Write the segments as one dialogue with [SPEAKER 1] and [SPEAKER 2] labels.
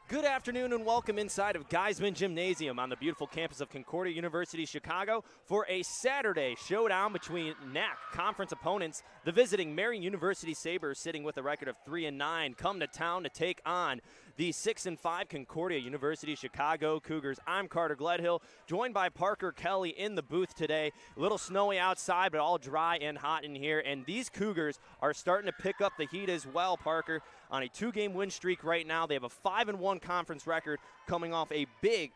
[SPEAKER 1] Good afternoon and welcome inside of Geisman Gymnasium on the beautiful campus of Concordia University, Chicago for a Saturday showdown between NAC conference opponents. The visiting Marian University Sabres, sitting with a record of 3-9, come to town to take on the 6-5 Concordia University Chicago Cougars. I'm Carter Gledhill, joined by Parker Kelly in the booth today. A little snowy outside, but all dry and hot in here. And these Cougars are starting to pick up the heat as well, Parker. On a 2-game win streak right now. They have a 5-1 conference record, coming off a big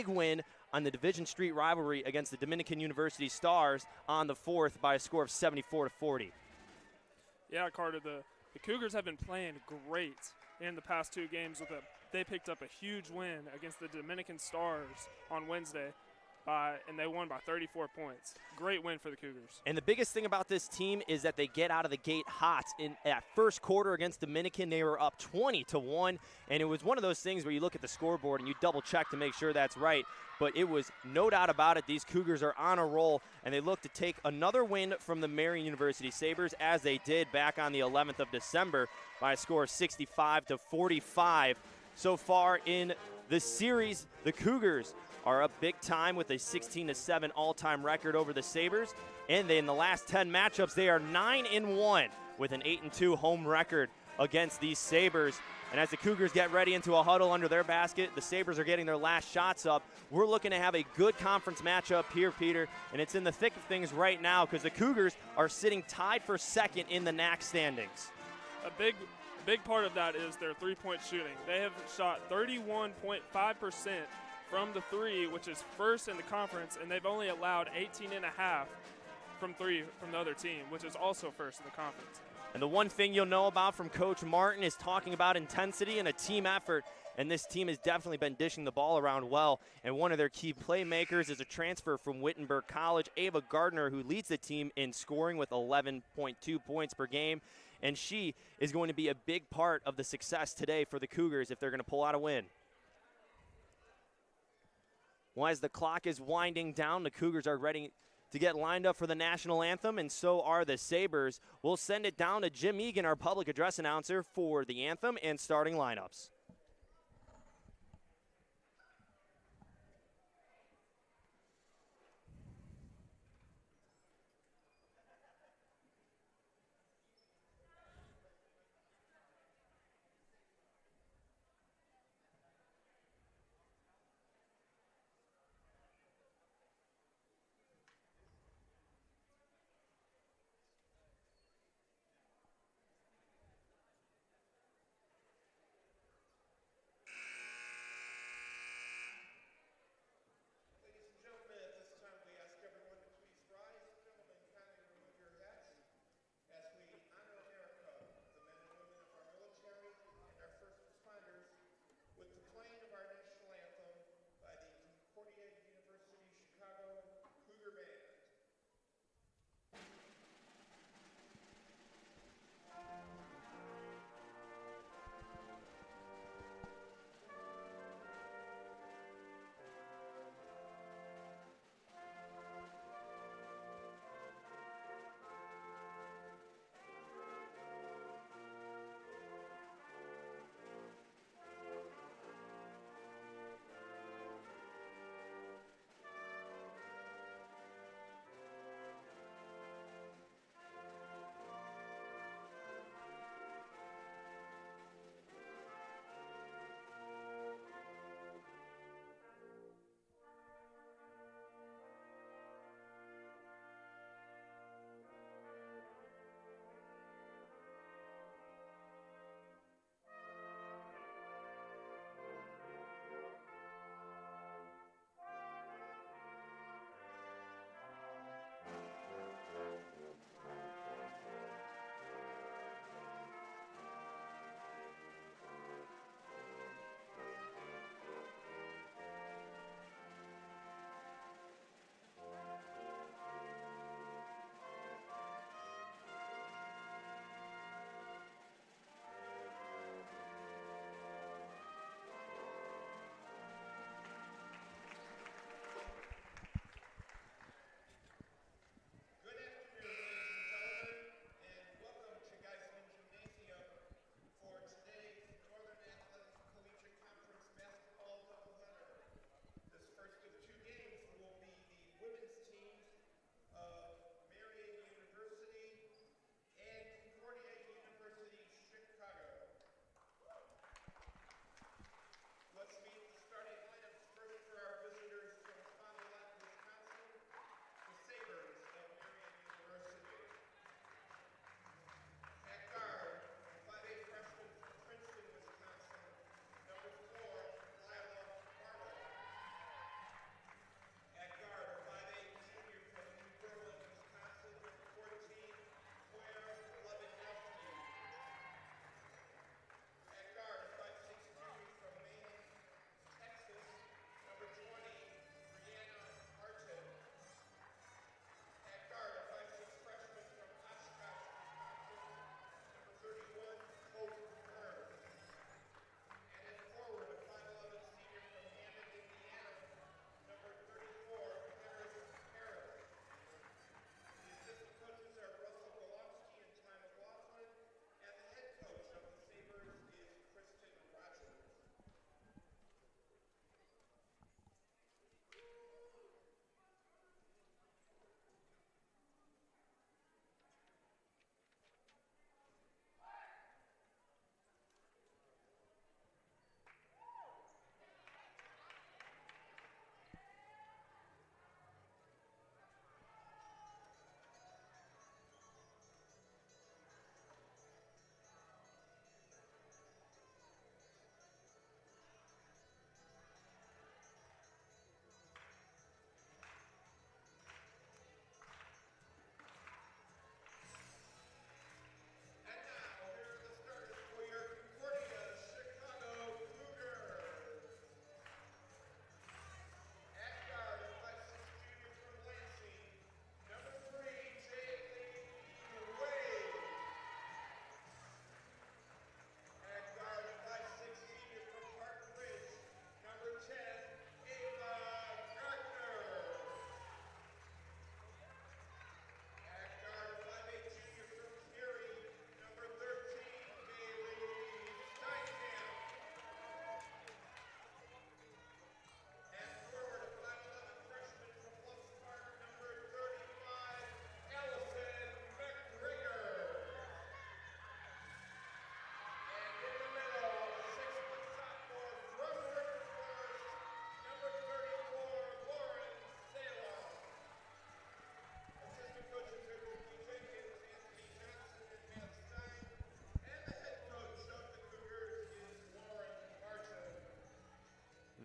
[SPEAKER 1] win on the Division Street rivalry against the Dominican University Stars on the 4th by a score of 74-40.
[SPEAKER 2] Yeah, Carter, the Cougars have been playing great in the past 2 games. They picked up a huge win against the Dominican Stars on Wednesday, and they won by 34 points. Great win for the Cougars.
[SPEAKER 1] And the biggest thing about this team is that they get out of the gate hot. In that first quarter against Dominican, they were up 20-1, and it was one of those things where you look at the scoreboard and you double check to make sure that's right. But it was no doubt about it. These Cougars are on a roll, and they look to take another win from the Marian University Sabres, as they did back on the 11th of December by a score of 65-45. So far in the series, the Cougars are up big time with a 16-7 all-time record over the Sabres. And in the last 10 matchups, they are 9-1 with an 8-2 home record against these Sabres. And as the Cougars get ready into a huddle under their basket, the Sabres are getting their last shots up. We're looking to have a good conference matchup here, Peter, and it's in the thick of things right now because the Cougars are sitting tied for second in the NAC standings.
[SPEAKER 2] A big part of that is their three-point shooting. They have shot 31.5% from the three, which is first in the conference, and they've only allowed 18.5 from three from the other team, which is also first in the conference.
[SPEAKER 1] And the one thing you'll know about from Coach Martin is talking about intensity and a team effort, and this team has definitely been dishing the ball around well. And one of their key playmakers is a transfer from Wittenberg College, Ava Gardner, who leads the team in scoring with 11.2 points per game. And she is going to be a big part of the success today for the Cougars if they're going to pull out a win. Well, as the clock is winding down, the Cougars are ready to get lined up for the national anthem, and so are the Sabres. We'll send it down to Jim Egan, our public address announcer, for the anthem and starting lineups.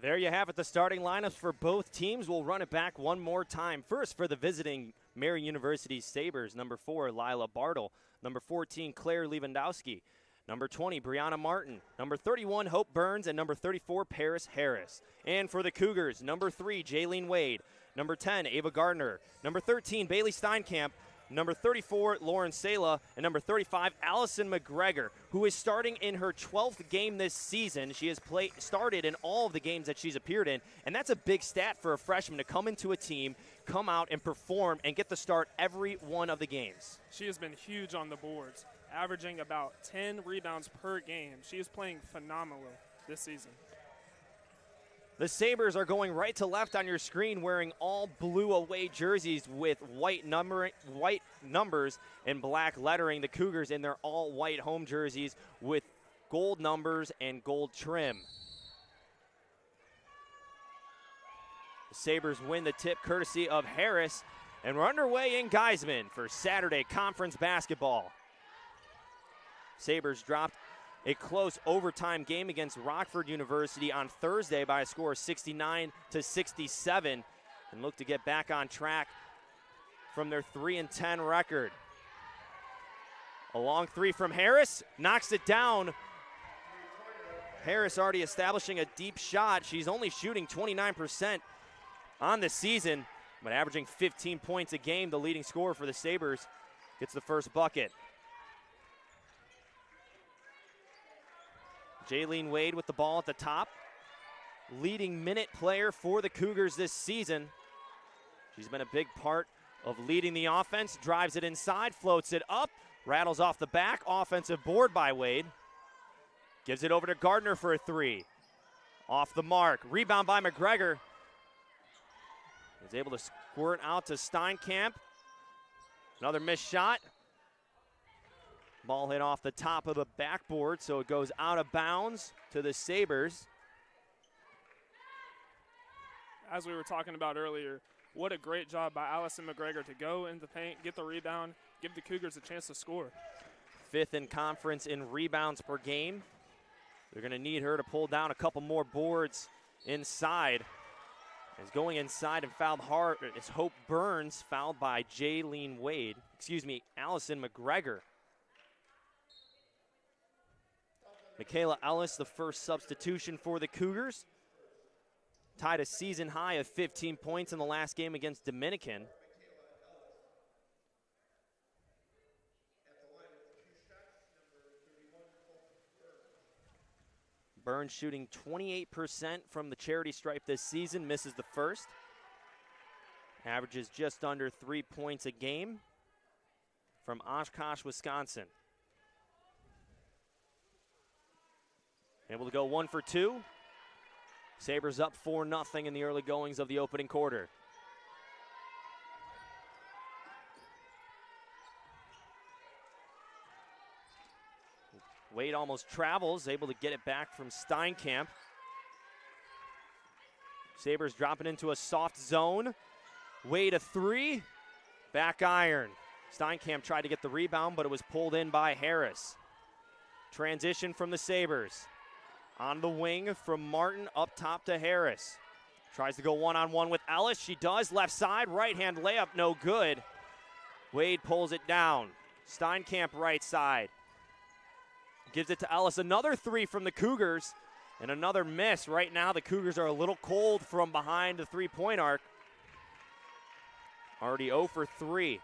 [SPEAKER 1] There you have it, the starting lineups for both teams. We'll run it back one more time. First, for the visiting Marian University Sabres, number 4, Lila Bartle. Number 14, Claire Lewandowski. Number 20, Brianna Martin. Number 31, Hope Burns. And number 34, Paris Harris. And for the Cougars, number 3, Jaylene Wade. Number 10, Ava Gardner. Number 13, Bailey Steinkamp. Number 34, Lauren Sala, and number 35, Allison McGregor, who is starting in her 12th game this season. She has started in all of the games that she's appeared in, and that's a big stat for a freshman to come into a team, come out and perform, and get the start every one of the games.
[SPEAKER 2] She has been huge on the boards, averaging about 10 rebounds per game. She is playing phenomenal this season.
[SPEAKER 1] The Sabres are going right to left on your screen, wearing all blue away jerseys with white numbers and black lettering. The Cougars in their all white home jerseys with gold numbers and gold trim. The Sabres win the tip courtesy of Harris, and we're underway in Geisman for Saturday conference basketball. Sabres dropped a close overtime game against Rockford University on Thursday by a score of 69-67, and look to get back on track from their 3-10 record. A long three from Harris, knocks it down. Harris already establishing a deep shot. She's only shooting 29% on the season, but averaging 15 points a game. The leading scorer for the Sabres gets the first bucket. Jaylene Wade with the ball at the top. Leading minute player for the Cougars this season. She's been a big part of leading the offense. Drives it inside, floats it up, rattles off the back. Offensive board by Wade. Gives it over to Gardner for a three. Off the mark. Rebound by McGregor. Is able to squirt out to Steinkamp. Another missed shot. Ball hit off the top of the backboard, so it goes out of bounds to the Sabres.
[SPEAKER 2] As we were talking about earlier, what a great job by Allison McGregor to go in the paint, get the rebound, give the Cougars a chance to score.
[SPEAKER 1] 5th in conference in rebounds per game. They're going to need her to pull down a couple more boards inside. Is going inside and fouled hard is Hope Burns, fouled by Allison McGregor. Michaela Ellis, the first substitution for the Cougars. Tied a season high of 15 points in the last game against Dominican. Burns shooting 28% from the charity stripe this season, misses the first. Averages just under 3 points a game from Oshkosh, Wisconsin. Able to go 1 for 2. Sabres up 4-0 in the early goings of the opening quarter. Wade almost travels, able to get it back from Steinkamp. Sabres dropping into a soft zone. Wade a three, back iron. Steinkamp tried to get the rebound, but it was pulled in by Harris. Transition from the Sabres. On the wing from Martin up top to Harris. Tries to go one-on-one with Ellis. She does. Left side, right-hand layup, no good. Wade pulls it down. Steinkamp right side. Gives it to Ellis. Another three from the Cougars and another miss. Right now the Cougars are a little cold from behind the three-point arc. Already 0 for 3.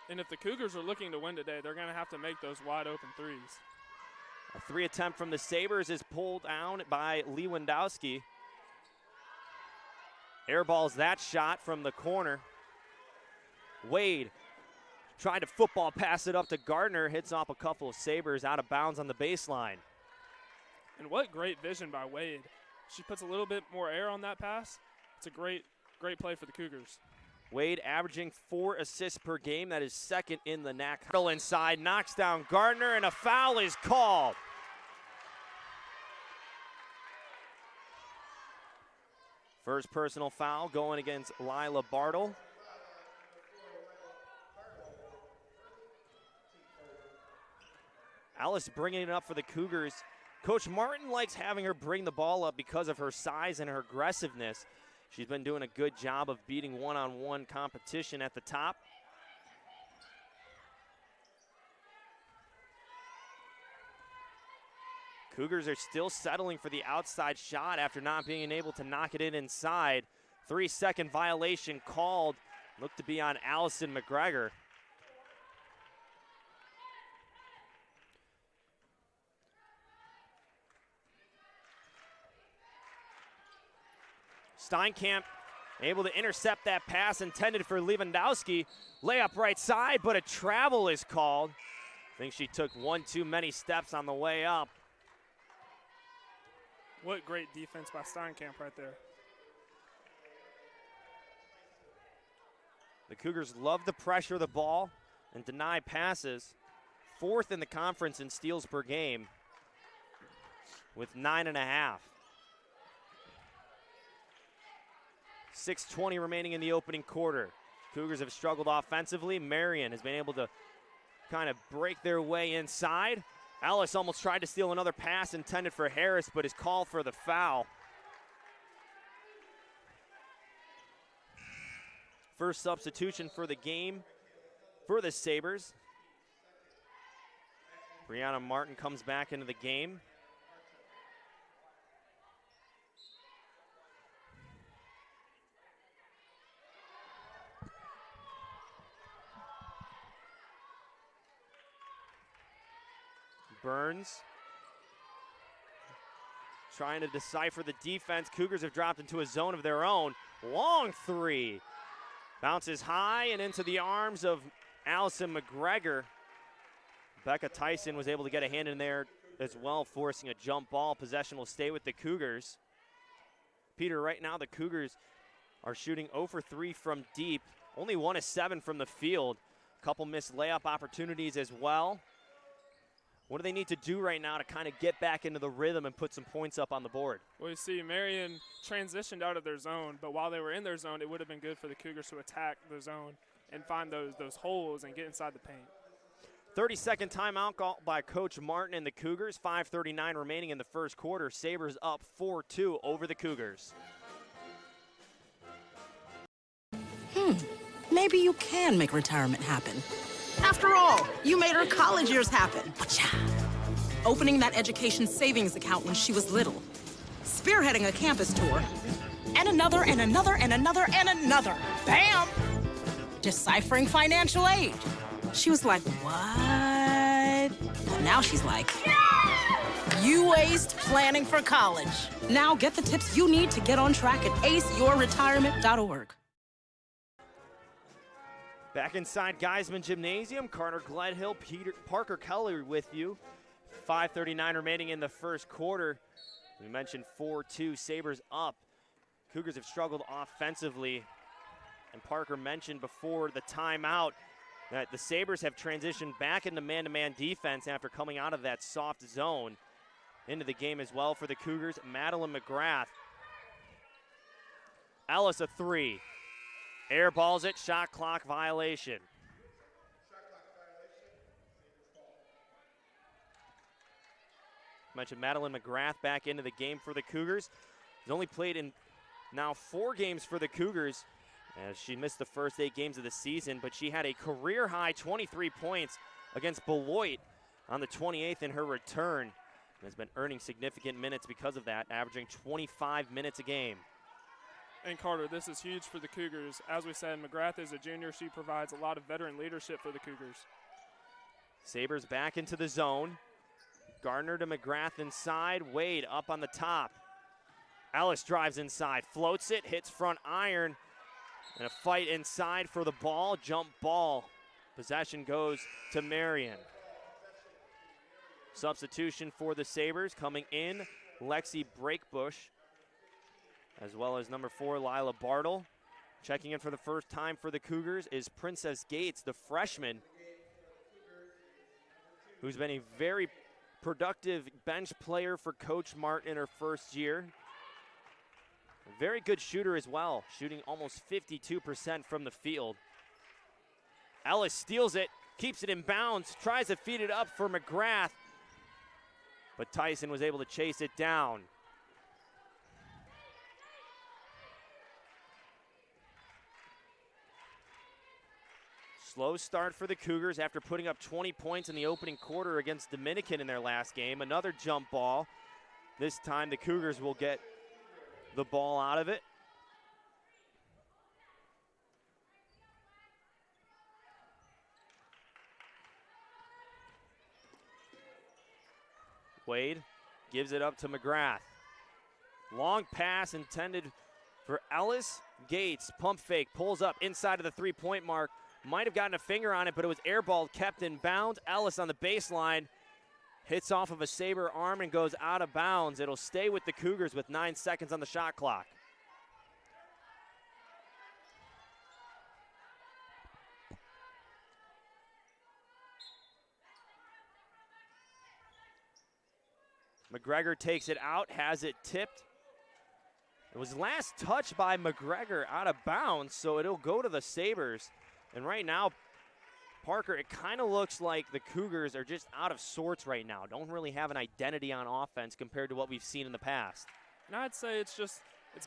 [SPEAKER 2] And if the Cougars are looking to win today, they're going to have to make those wide-open threes.
[SPEAKER 1] A three attempt from the Sabres is pulled down by Lewandowski. Airballs that shot from the corner. Wade tried to football pass it up to Gardner. Hits off a couple of Sabres out of bounds on the baseline.
[SPEAKER 2] And what great vision by Wade. She puts a little bit more air on that pass. It's a great play for the Cougars.
[SPEAKER 1] Wade averaging 4 assists per game. That is second in the NAC. Inside, knocks down Gardner, and a foul is called. First personal foul going against Lila Bartle. Ellis bringing it up for the Cougars Coach Martin likes having her bring the ball up because of her size and her aggressiveness. She's been doing a good job of beating one-on-one competition at the top. Cougars are still settling for the outside shot after not being able to knock it in inside. 3-second violation called. Looked to be on Allison McGregor. Steinkamp able to intercept that pass intended for Lewandowski. Layup right side, but a travel is called. I think she took one too many steps on the way up.
[SPEAKER 2] What great defense by Steinkamp right there.
[SPEAKER 1] The Cougars love to pressure the ball and deny passes. 4th in the conference in steals per game with 9.5. 6:20 remaining in the opening quarter. Cougars have struggled offensively. Marian has been able to kind of break their way inside. Ellis almost tried to steal another pass intended for Harris, but is called for the foul. First substitution for the game for the Sabres. Brianna Martin comes back into the game. Burns trying to decipher the defense. Cougars have dropped into a zone of their own. Long three. Bounces high and into the arms of Allison McGregor. Becca Tyson was able to get a hand in there as well, forcing a jump ball. Possession will stay with the Cougars. Peter, right now the Cougars are shooting 0 for 3 from deep. Only 1 of 7 from the field. A couple missed layup opportunities as well. What do they need to do right now to kind of get back into the rhythm and put some points up on the board?
[SPEAKER 2] Well, you see, Marian transitioned out of their zone, but while they were in their zone, it would have been good for the Cougars to attack the zone and find those holes and get inside the paint.
[SPEAKER 1] 30-second timeout called by Coach Martin and the Cougars. 5:39 remaining in the first quarter. Sabres up 4-2 over the Cougars.
[SPEAKER 3] Maybe you can make retirement happen. After all, you made her college years happen. Opening that education savings account when she was little. Spearheading a campus tour. And another, and another, and another, and another. Bam! Deciphering financial aid. She was like, what? But now she's like, you aced planning for college. Now get the tips you need to get on track at aceyourretirement.org.
[SPEAKER 1] Back inside Geisman Gymnasium, Carter Gledhill, Parker Keller with you. 5:39 remaining in the first quarter. We mentioned 4-2, Sabres up. Cougars have struggled offensively. And Parker mentioned before the timeout that the Sabres have transitioned back into man-to-man defense after coming out of that soft zone. Into the game as well for the Cougars, Madeline McGrath. Ellis a three. Air balls it, shot clock violation. Mentioned Madeline McGrath back into the game for the Cougars. She's only played in now 4 games for the Cougars, as she missed the first 8 games of the season, but she had a career-high 23 points against Beloit on the 28th in her return, and has been earning significant minutes because of that, averaging 25 minutes a game.
[SPEAKER 2] And Carter, this is huge for the Cougars. As we said, McGrath is a junior. She provides a lot of veteran leadership for the Cougars.
[SPEAKER 1] Sabres back into the zone. Gardner to McGrath inside. Wade up on the top. Ellis drives inside, floats it, hits front iron, and a fight inside for the ball. Jump ball. Possession goes to Marian. Substitution for the Sabres coming in, Lexi Breakbush, as well as number 4, Lila Bartle. Checking in for the first time for the Cougars is Princess Gates, the freshman, who's been a very productive bench player for Coach Martin in her first year. A very good shooter as well, shooting almost 52% from the field. Ellis steals it, keeps it in bounds, tries to feed it up for McGrath, but Tyson was able to chase it down. Slow start for the Cougars after putting up 20 points in the opening quarter against Dominican in their last game. Another jump ball. This time the Cougars will get the ball out of it. Wade gives it up to McGrath. Long pass intended for Ellis. Gates, pump fake, pulls up inside of the three-point mark. Might have gotten a finger on it, but it was airballed, kept in bounds. Ellis on the baseline hits off of a Sabre arm and goes out of bounds. It'll stay with the Cougars with 9 seconds on the shot clock. McGregor takes it out, has it tipped. It was last touched by McGregor out of bounds, so it'll go to the Sabres. And right now, Parker, it kind of looks like the Cougars are just out of sorts right now. Don't really have an identity on offense compared to what we've seen in the past.
[SPEAKER 2] And I'd say it's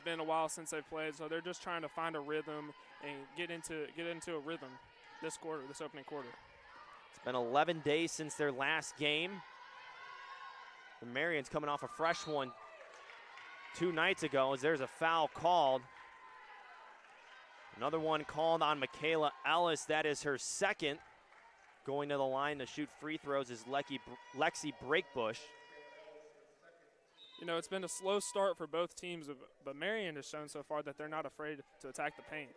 [SPEAKER 2] been a while since they played, so they're just trying to find a rhythm and get into a rhythm this opening quarter.
[SPEAKER 1] It's been 11 days since their last game. The Marian's coming off a fresh one 2 nights ago as there's a foul called. Another one called on Michaela Ellis. That is her second. Going to the line to shoot free throws is Lexi Breakbush.
[SPEAKER 2] You know, it's been a slow start for both teams, but Marian has shown so far that they're not afraid to attack the paint.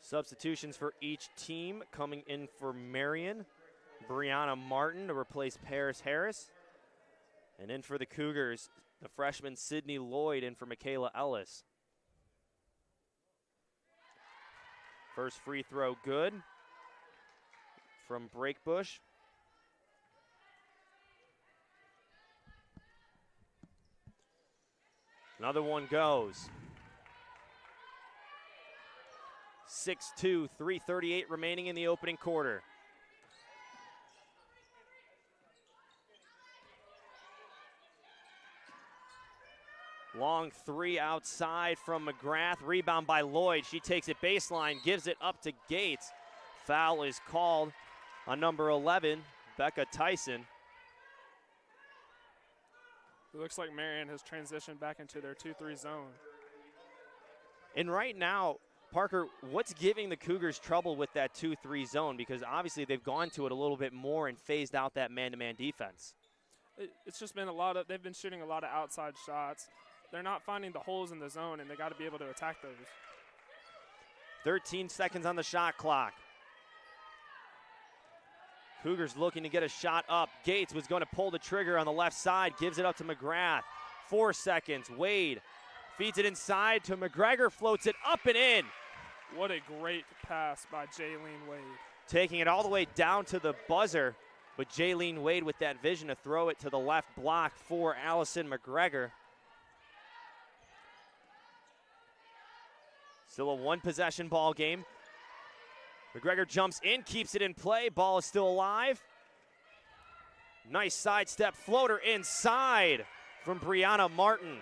[SPEAKER 1] Substitutions for each team coming in for Marian. Brianna Martin to replace Paris Harris. And in for the Cougars, the freshman Sydney Lloyd in for Michaela Ellis. First free throw good from Breakbush. Another one goes. 6-2, 3:38 remaining in the opening quarter. Long three outside from McGrath. Rebound by Lloyd. She takes it baseline, gives it up to Gates. Foul is called on number 11, Becca Tyson.
[SPEAKER 2] It looks like Marian has transitioned back into their 2-3 zone.
[SPEAKER 1] And right now, Parker, what's giving the Cougars trouble with that 2-3 zone? Because obviously they've gone to it a little bit more and phased out that man-to-man defense.
[SPEAKER 2] It's just been they've been shooting a lot of outside shots. They're not finding the holes in the zone, and they got to be able to attack those.
[SPEAKER 1] 13 seconds on the shot clock. Cougars looking to get a shot up. Gates was going to pull the trigger on the left side, gives it up to McGrath. 4 seconds. Wade feeds it inside to McGregor, floats it up and in.
[SPEAKER 2] What a great pass by Jaylene Wade.
[SPEAKER 1] Taking it all the way down to the buzzer, but Jaylene Wade with that vision to throw it to the left block for Allison McGregor. Still a one-possession ball game. McGregor jumps in, keeps it in play. Ball is still alive. Nice sidestep floater inside from Brianna Martin.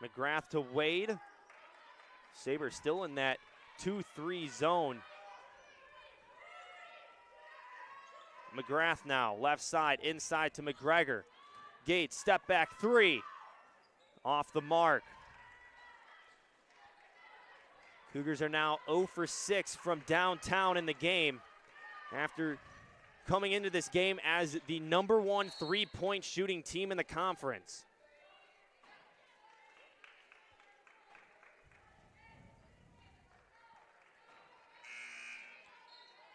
[SPEAKER 1] McGrath to Wade. Sabres still in that 2-3 zone. McGrath now, left side, inside to McGregor. Gates, step back three. Off the mark. Cougars are now 0 for 6 from downtown in the game after coming into this game as the #1 3-point shooting team in the conference.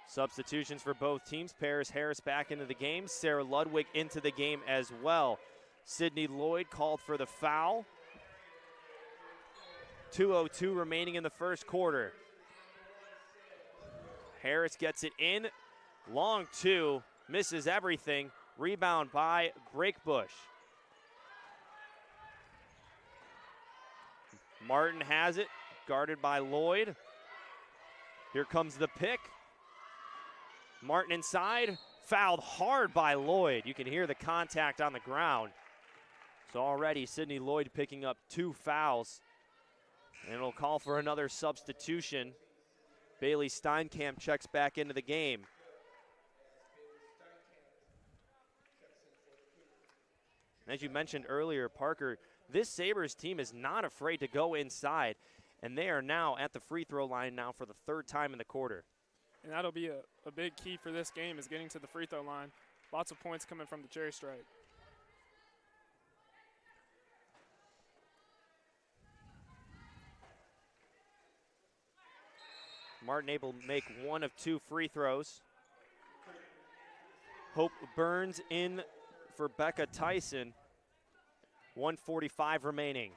[SPEAKER 1] Substitutions for both teams. Paris Harris back into the game. Sarah Ludwig into the game as well. Sydney Lloyd called for the foul. 2:02 remaining in the first quarter. Harris gets it in. Long two. Misses everything. Rebound by Breakbush. Martin has it, guarded by Lloyd. Here comes the pick. Martin inside, fouled hard by Lloyd. You can hear the contact on the ground. So already Sydney Lloyd picking up 2 fouls. And it'll call for another substitution. Bailey Steinkamp checks back into the game. As you mentioned earlier, Parker, this Sabres team is not afraid to go inside, and they are now at the free throw line now for the 3rd time in the quarter.
[SPEAKER 2] And that'll be a big key for this game is getting to the free throw line. Lots of points coming from the cherry stripe.
[SPEAKER 1] Martin able to make 1 of 2 free throws. Hope Burns in for Becca Tyson. 1:45 remaining.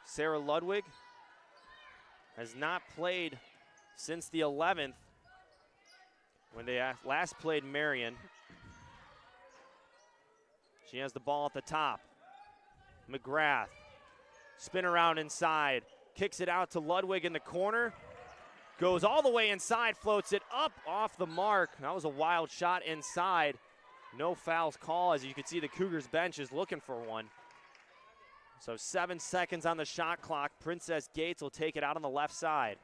[SPEAKER 1] Sarah Ludwig has not played since the 11th when they last played Marian. She has the ball at the top. McGrath, spin around inside, kicks it out to Ludwig in the corner, goes all the way inside, floats it up off the mark. That was a wild shot inside. No fouls call, as you can see the Cougars bench is looking for one. So 7 seconds on the shot clock. Princess Gates will take it out on the left side.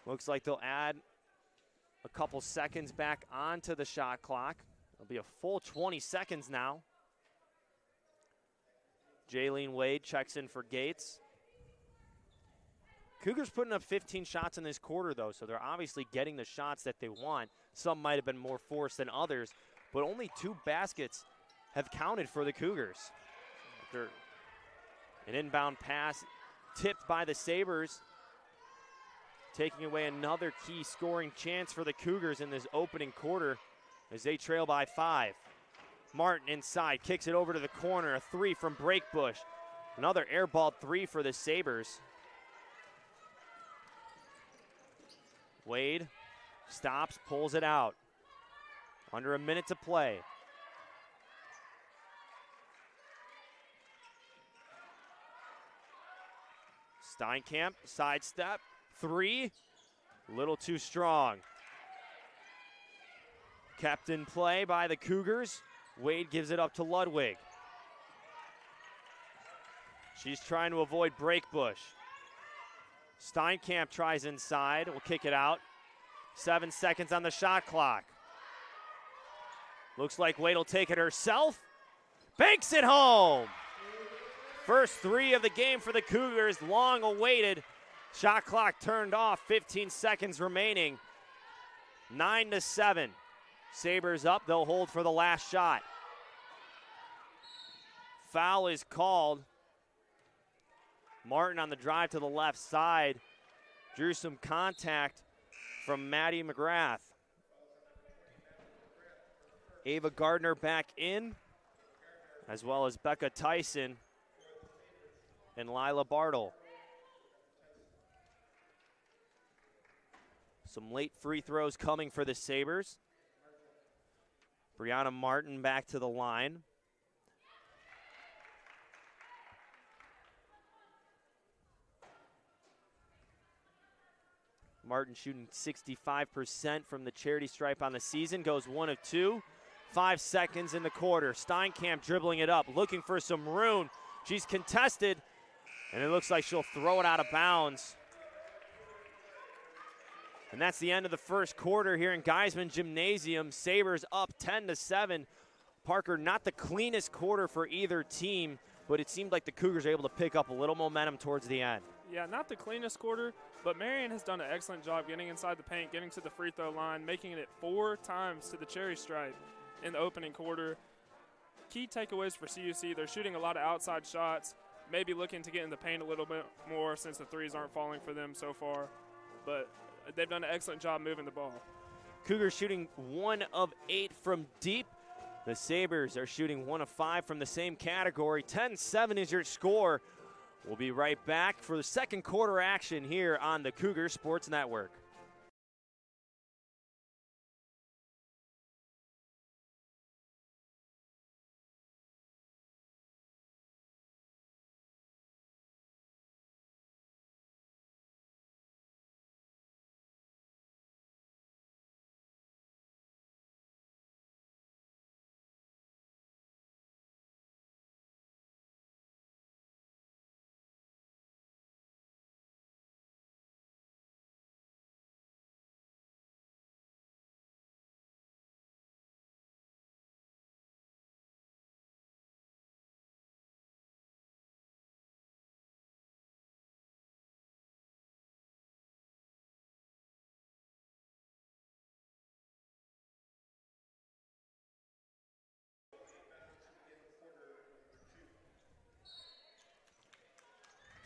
[SPEAKER 1] Looks like they'll add a couple seconds back onto the shot clock. It'll be a full 20 seconds now. Jaylene Wade checks in for Gates. Cougars putting up 15 shots in this quarter, though, so they're obviously getting the shots that they want. Some might have been more forced than others, but only 2 baskets have counted for the Cougars. After an inbound pass tipped by the Sabres, taking away another key scoring chance for the Cougars in this opening quarter as they trail by 5. Martin inside, kicks it over to the corner, a 3 from Breakbush. Another airballed 3 for the Sabres. Wade stops, pulls it out. Under a minute to play. Steinkamp, sidestep, 3. A little too strong. Kept in play by the Cougars. Wade gives it up to Ludwig. She's trying to avoid Breakbush. Steinkamp tries inside, will kick it out. 7 seconds on the shot clock. Looks like Wade will take it herself. Banks it home. First 3 of the game for the Cougars, long awaited. Shot clock turned off, 15 seconds remaining. 9-7. Sabres up, they'll hold for the last shot. Foul is called. Martin on the drive to the left side drew some contact from Maddie McGrath. Ava Gardner back in, as well as Becca Tyson and Lila Bartle. Some late free throws coming for the Sabres. Brianna Martin back to the line. Martin shooting 65% from the charity stripe on the season, goes 1 of 2. 5 seconds in the quarter. Steinkamp dribbling it up, looking for some room. She's contested, and it looks like she'll throw it out of bounds. And that's the end of the first quarter here in Geisman Gymnasium. Sabres up 10-7. Parker, not the cleanest quarter for either team, but it seemed like the Cougars are able to pick up a little momentum towards the end.
[SPEAKER 2] Yeah, not the cleanest quarter, but Marian has done an excellent job getting inside the paint, getting to the free throw line, making it 4 times to the cherry stripe in the opening quarter. Key takeaways for CUC, they're shooting a lot of outside shots, maybe looking to get in the paint a little bit more since the threes aren't falling for them so far. But they've done an excellent job moving the ball.
[SPEAKER 1] Cougars shooting 1 of 8 from deep. The Sabres are shooting 1 of 5 from the same category. 10-7 is your score. We'll be right back for the second quarter action here on the Cougar Sports Network.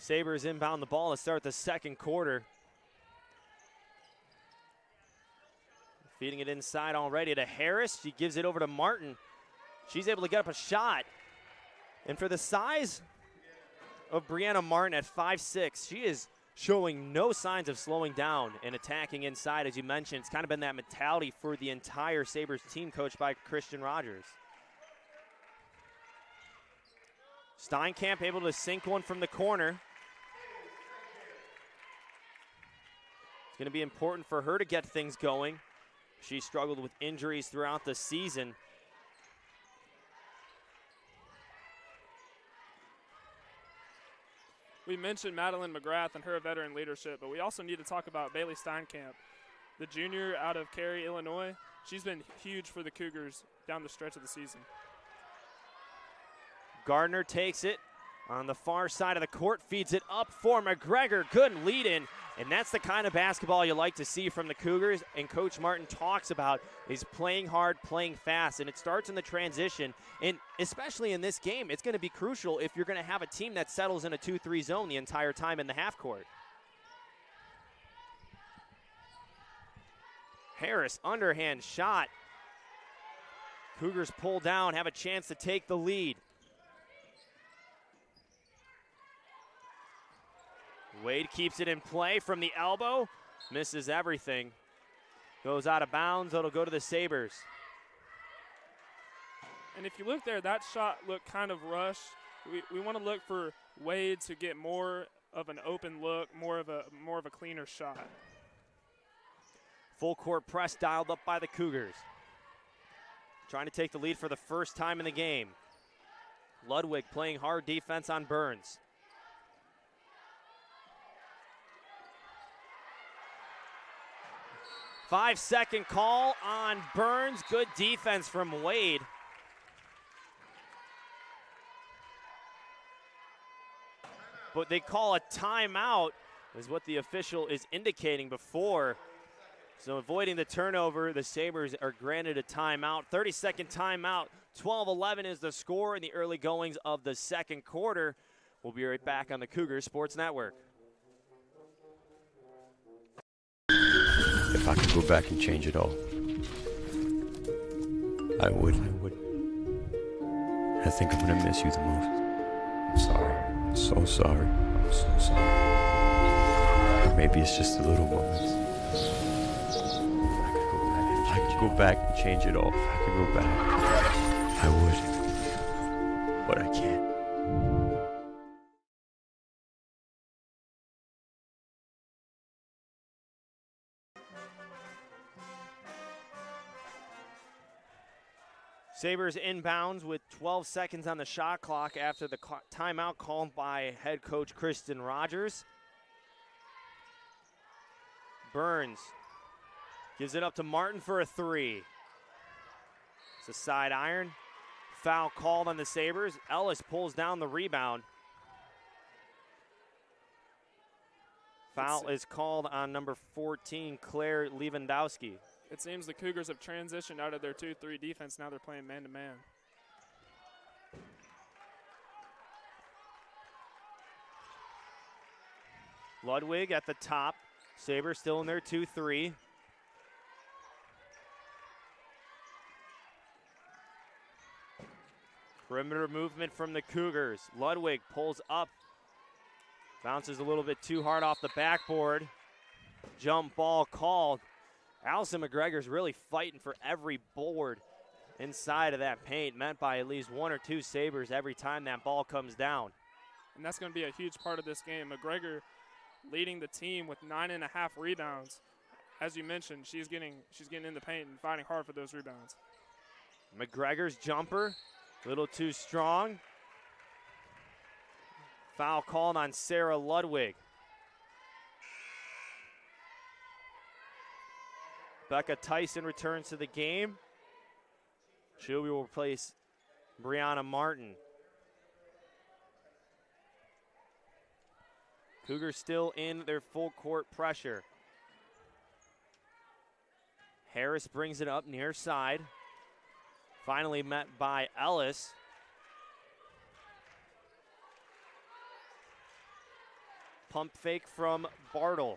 [SPEAKER 1] Sabres inbound the ball to start the second quarter. Feeding it inside already to Harris. She gives it over to Martin. She's able to get up a shot. And for the size of Brianna Martin at 5'6", she is showing no signs of slowing down and attacking inside. As you mentioned, it's kind of been that mentality for the entire Sabres team, coached by Christian Rogers. Steinkamp able to sink one from the corner. It's going to be important for her to get things going. She struggled with injuries throughout the season.
[SPEAKER 2] We mentioned Madeline McGrath and her veteran leadership, but we also need to talk about Bailey Steinkamp, the junior out of Cary, Illinois. She's been huge for the Cougars down the stretch of the season.
[SPEAKER 1] Gardner takes it on the far side of the court, feeds it up for McGregor. Good lead in, and that's the kind of basketball you like to see from the Cougars, and Coach Martin talks about is playing hard, playing fast, and it starts in the transition, and especially in this game, it's going to be crucial if you're going to have a team that settles in a 2-3 zone the entire time in the half court. Harris, underhand shot. Cougars pull down, have a chance to take the lead. Wade keeps it in play from the elbow, misses everything. Goes out of bounds, it'll go to the Sabres.
[SPEAKER 2] And if you look there, that shot looked kind of rushed. We want to look for Wade to get more of an open look, more of a cleaner shot.
[SPEAKER 1] Full court press dialed up by the Cougars. Trying to take the lead for the first time in the game. Ludwig playing hard defense on Burns. Five-second call on Burns. Good defense from Wade. But they call a timeout, is what the official is indicating before. So avoiding the turnover, the Sabres are granted a timeout. 30-second timeout. 12-11 is the score in the early goings of the second quarter. We'll be right back on the Cougars Sports Network.
[SPEAKER 4] If I could go back and change it all, I would. I think I'm gonna miss you the most. I'm sorry. I'm so sorry. I'm so sorry. Maybe it's just the little moments. If I could go back and change it all, if I could go back, I would. But I can't.
[SPEAKER 1] Sabres inbounds with 12 seconds on the shot clock after the timeout called by head coach Kristen Rogers. Burns gives it up to Martin for a three. It's a side iron. Foul called on the Sabres. Ellis pulls down the rebound. Foul is called on number 14, Claire Lewandowski.
[SPEAKER 2] It seems the Cougars have transitioned out of their 2-3 defense. Now they're playing man-to-man.
[SPEAKER 1] Ludwig at the top. Sabres still in their 2-3. Perimeter movement from the Cougars. Ludwig pulls up. Bounces a little bit too hard off the backboard. Jump ball called. Allison McGregor's really fighting for every board inside of that paint, meant by at least one or two Sabres every time that ball comes down.
[SPEAKER 2] And that's going to be a huge part of this game. McGregor leading the team with 9.5 rebounds. As you mentioned, she's getting in the paint and fighting hard for those rebounds.
[SPEAKER 1] McGregor's jumper, a little too strong. Foul called on Sarah Ludwig. Becca Tyson returns to the game. She will replace Brianna Martin. Cougars still in their full court pressure. Harris brings it up near side. Finally met by Ellis. Pump fake from Bartle.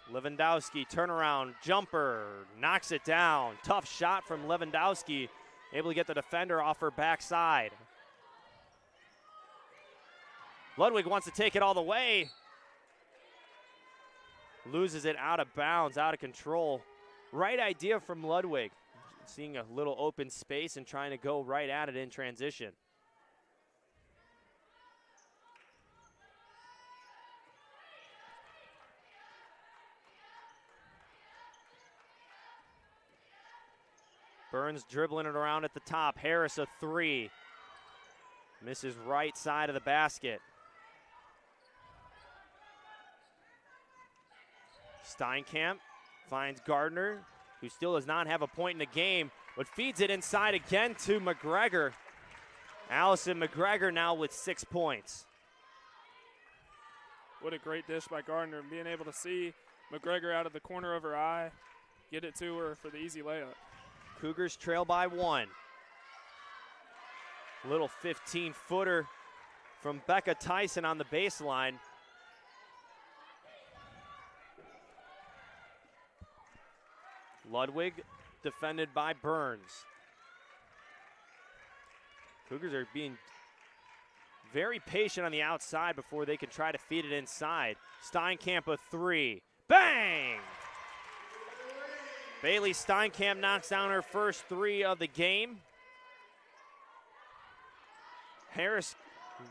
[SPEAKER 1] Lewandowski, turnaround, jumper, knocks it down. Tough shot from Lewandowski, able to get the defender off her backside. Ludwig wants to take it all the way. Loses it out of bounds, out of control. Right idea from Ludwig. Seeing a little open space and trying to go right at it in transition. Burns dribbling it around at the top. Harris a three. Misses right side of the basket. Steinkamp finds Gardner, who still does not have a point in the game, but feeds it inside again to McGregor. Allison McGregor now with 6 points.
[SPEAKER 2] What a great dish by Gardner, being able to see McGregor out of the corner of her eye, get it to her for the easy layup.
[SPEAKER 1] Cougars trail by 1. Little 15-footer from Becca Tyson on the baseline. Ludwig defended by Burns. Cougars are being very patient on the outside before they can try to feed it inside. Steinkamp a three. Bang! Bailey Steinkamp knocks down her first three of the game. Harris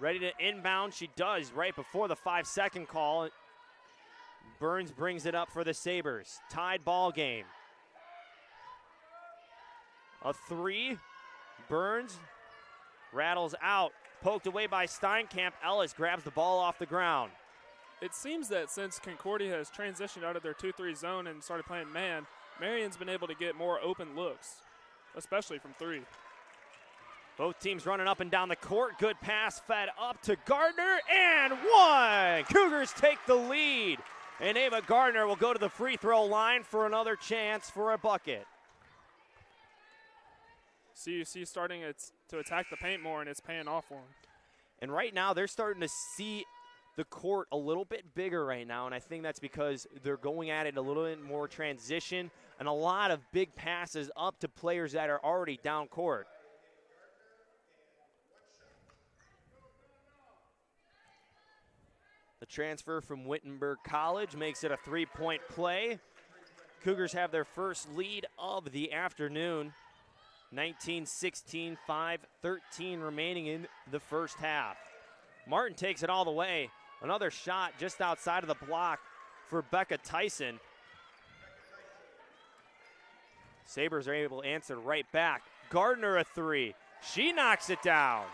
[SPEAKER 1] ready to inbound. She does right before the 5-second call. Burns brings it up for the Sabres. Tied ball game. A three. Burns rattles out. Poked away by Steinkamp. Ellis grabs the ball off the ground.
[SPEAKER 2] It seems that since Concordia has transitioned out of their 2-3 zone and started playing man, Marian's been able to get more open looks, especially from three.
[SPEAKER 1] Both teams running up and down the court. Good pass fed up to Gardner, and one! Cougars take the lead. And Ava Gardner will go to the free throw line for another chance for a bucket.
[SPEAKER 2] CUC starting to attack the paint more, and it's paying off for them.
[SPEAKER 1] And right now, they're starting to see the court a little bit bigger right now, and I think that's because they're going at it a little bit more transition and a lot of big passes up to players that are already down court. The transfer from Wittenberg College makes it a three-point play. Cougars have their first lead of the afternoon. 19-16, 5:13 remaining in the first half. Martin takes it all the way. Another shot just outside of the block for Becca Tyson. Sabres are able to answer right back. Gardner a three. She knocks it down.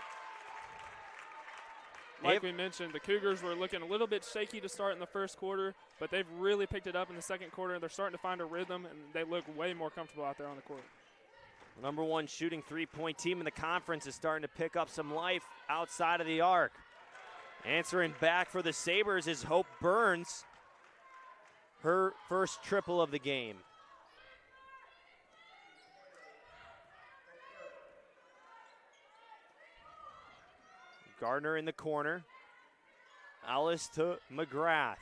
[SPEAKER 2] Like we mentioned, the Cougars were looking a little bit shaky to start in the first quarter, but they've really picked it up in the second quarter. They're starting to find a rhythm, and they look way more comfortable out there on the court.
[SPEAKER 1] Number one shooting three-point team in the conference is starting to pick up some life outside of the arc. Answering back for the Sabres is Hope Burns. Her first triple of the game. Gardner in the corner. Ellis to McGrath.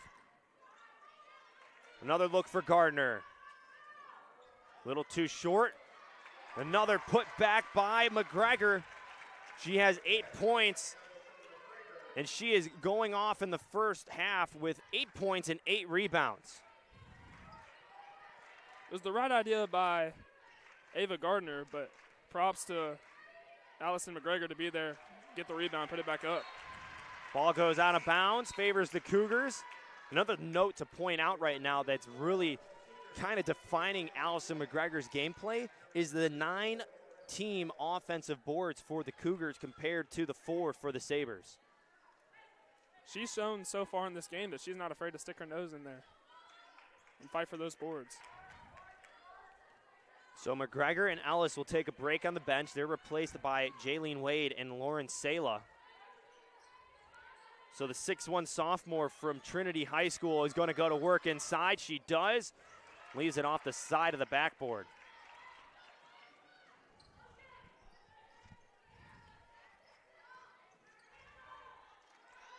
[SPEAKER 1] Another look for Gardner. Little too short. Another put back by McGregor. She has 8 points, and she is going off in the first half with 8 points and 8 rebounds.
[SPEAKER 2] It was the right idea by Ava Gardner, but props to Allison McGregor to be there, get the rebound, put it back up.
[SPEAKER 1] Ball goes out of bounds, favors the Cougars. Another note to point out right now that's really kind of defining Allison McGregor's gameplay is the 9-team offensive boards for the Cougars compared to the 4 for the Sabres.
[SPEAKER 2] She's shown so far in this game that she's not afraid to stick her nose in there and fight for those boards.
[SPEAKER 1] So McGregor and Ellis will take a break on the bench. They're replaced by Jaylene Wade and Lauren Sala. So the 6'1 sophomore from Trinity High School is going to go to work inside. She does. Leaves it off the side of the backboard.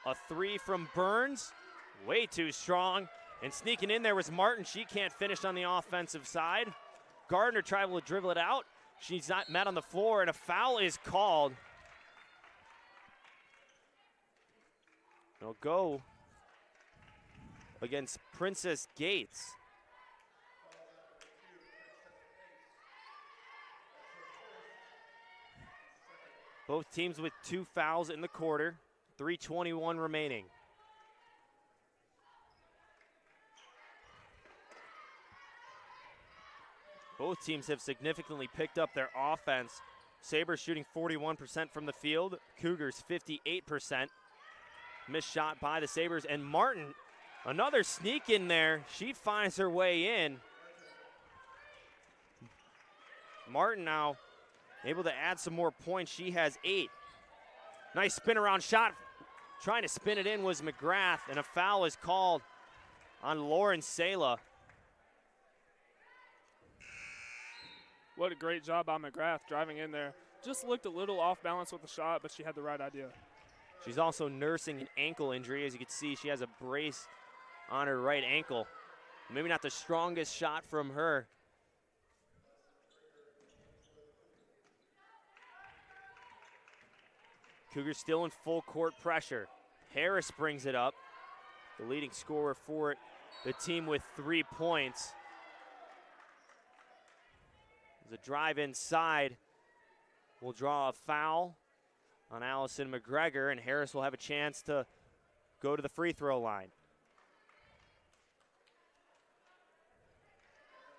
[SPEAKER 1] A three from Burns, way too strong. And sneaking in there was Martin. She can't finish on the offensive side. Gardner tried to dribble it out. She's not met on the floor, and a foul is called. They'll go against Princess Gates. Both teams with 2 fouls in the quarter, 3:21 remaining. Both teams have significantly picked up their offense. Sabres shooting 41% from the field, Cougars 58%. Missed shot by the Sabres, and Martin, another sneak in there. She finds her way in. Martin now able to add some more points. She has 8. Nice spin around shot. Trying to spin it in was McGrath, and a foul is called on Lauren Sala.
[SPEAKER 2] What a great job by McGrath driving in there. Just looked a little off balance with the shot, but she had the right idea.
[SPEAKER 1] She's also nursing an ankle injury. As you can see, she has a brace on her right ankle. Maybe not the strongest shot from her. Cougars still in full court pressure. Harris brings it up, the leading scorer for the team with 3 points. There's a drive inside. Will draw a foul on Allison McGregor, and Harris will have a chance to go to the free throw line.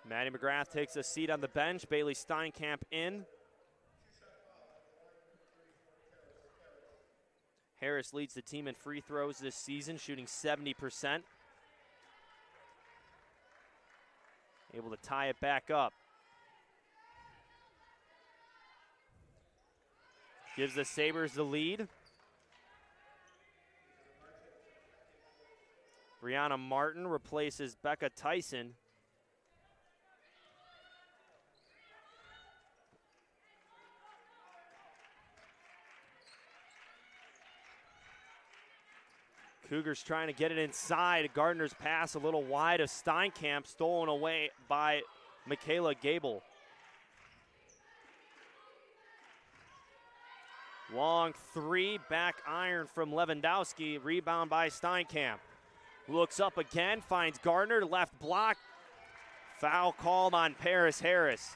[SPEAKER 1] Maddie McGrath takes a seat on the bench. Bailey Steinkamp in. Harris leads the team in free throws this season, shooting 70%. Able to tie it back up. Gives the Sabres the lead. Brianna Martin replaces Becca Tyson. Cougars trying to get it inside. Gardner's pass a little wide of Steinkamp, stolen away by Michaela Gable. Long three, back iron from Lewandowski, rebound by Steinkamp. Looks up again, finds Gardner, left block. Foul called on Paris Harris.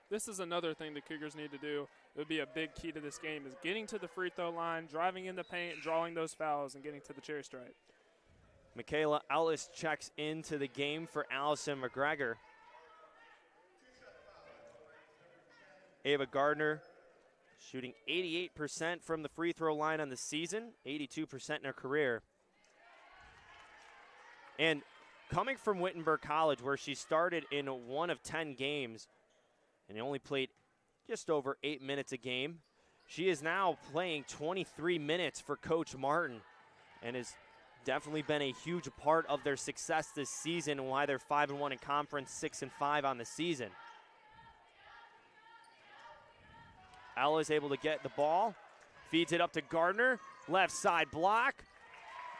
[SPEAKER 2] This is another thing the Cougars need to do. It would be a big key to this game is getting to the free throw line, driving in the paint, drawing those fouls, and getting to the cherry stripe.
[SPEAKER 1] Michaela Ellis checks into the game for Allison McGregor. Ava Gardner shooting 88% from the free throw line on the season, 82% in her career. And coming from Wittenberg College, where she started in 1 of 10 games and only played just over 8 minutes a game, she is now playing 23 minutes for Coach Martin and has definitely been a huge part of their success this season and why they're 5-1 in conference, 6-5 on the season. Ella is able to get the ball, feeds it up to Gardner, left side block.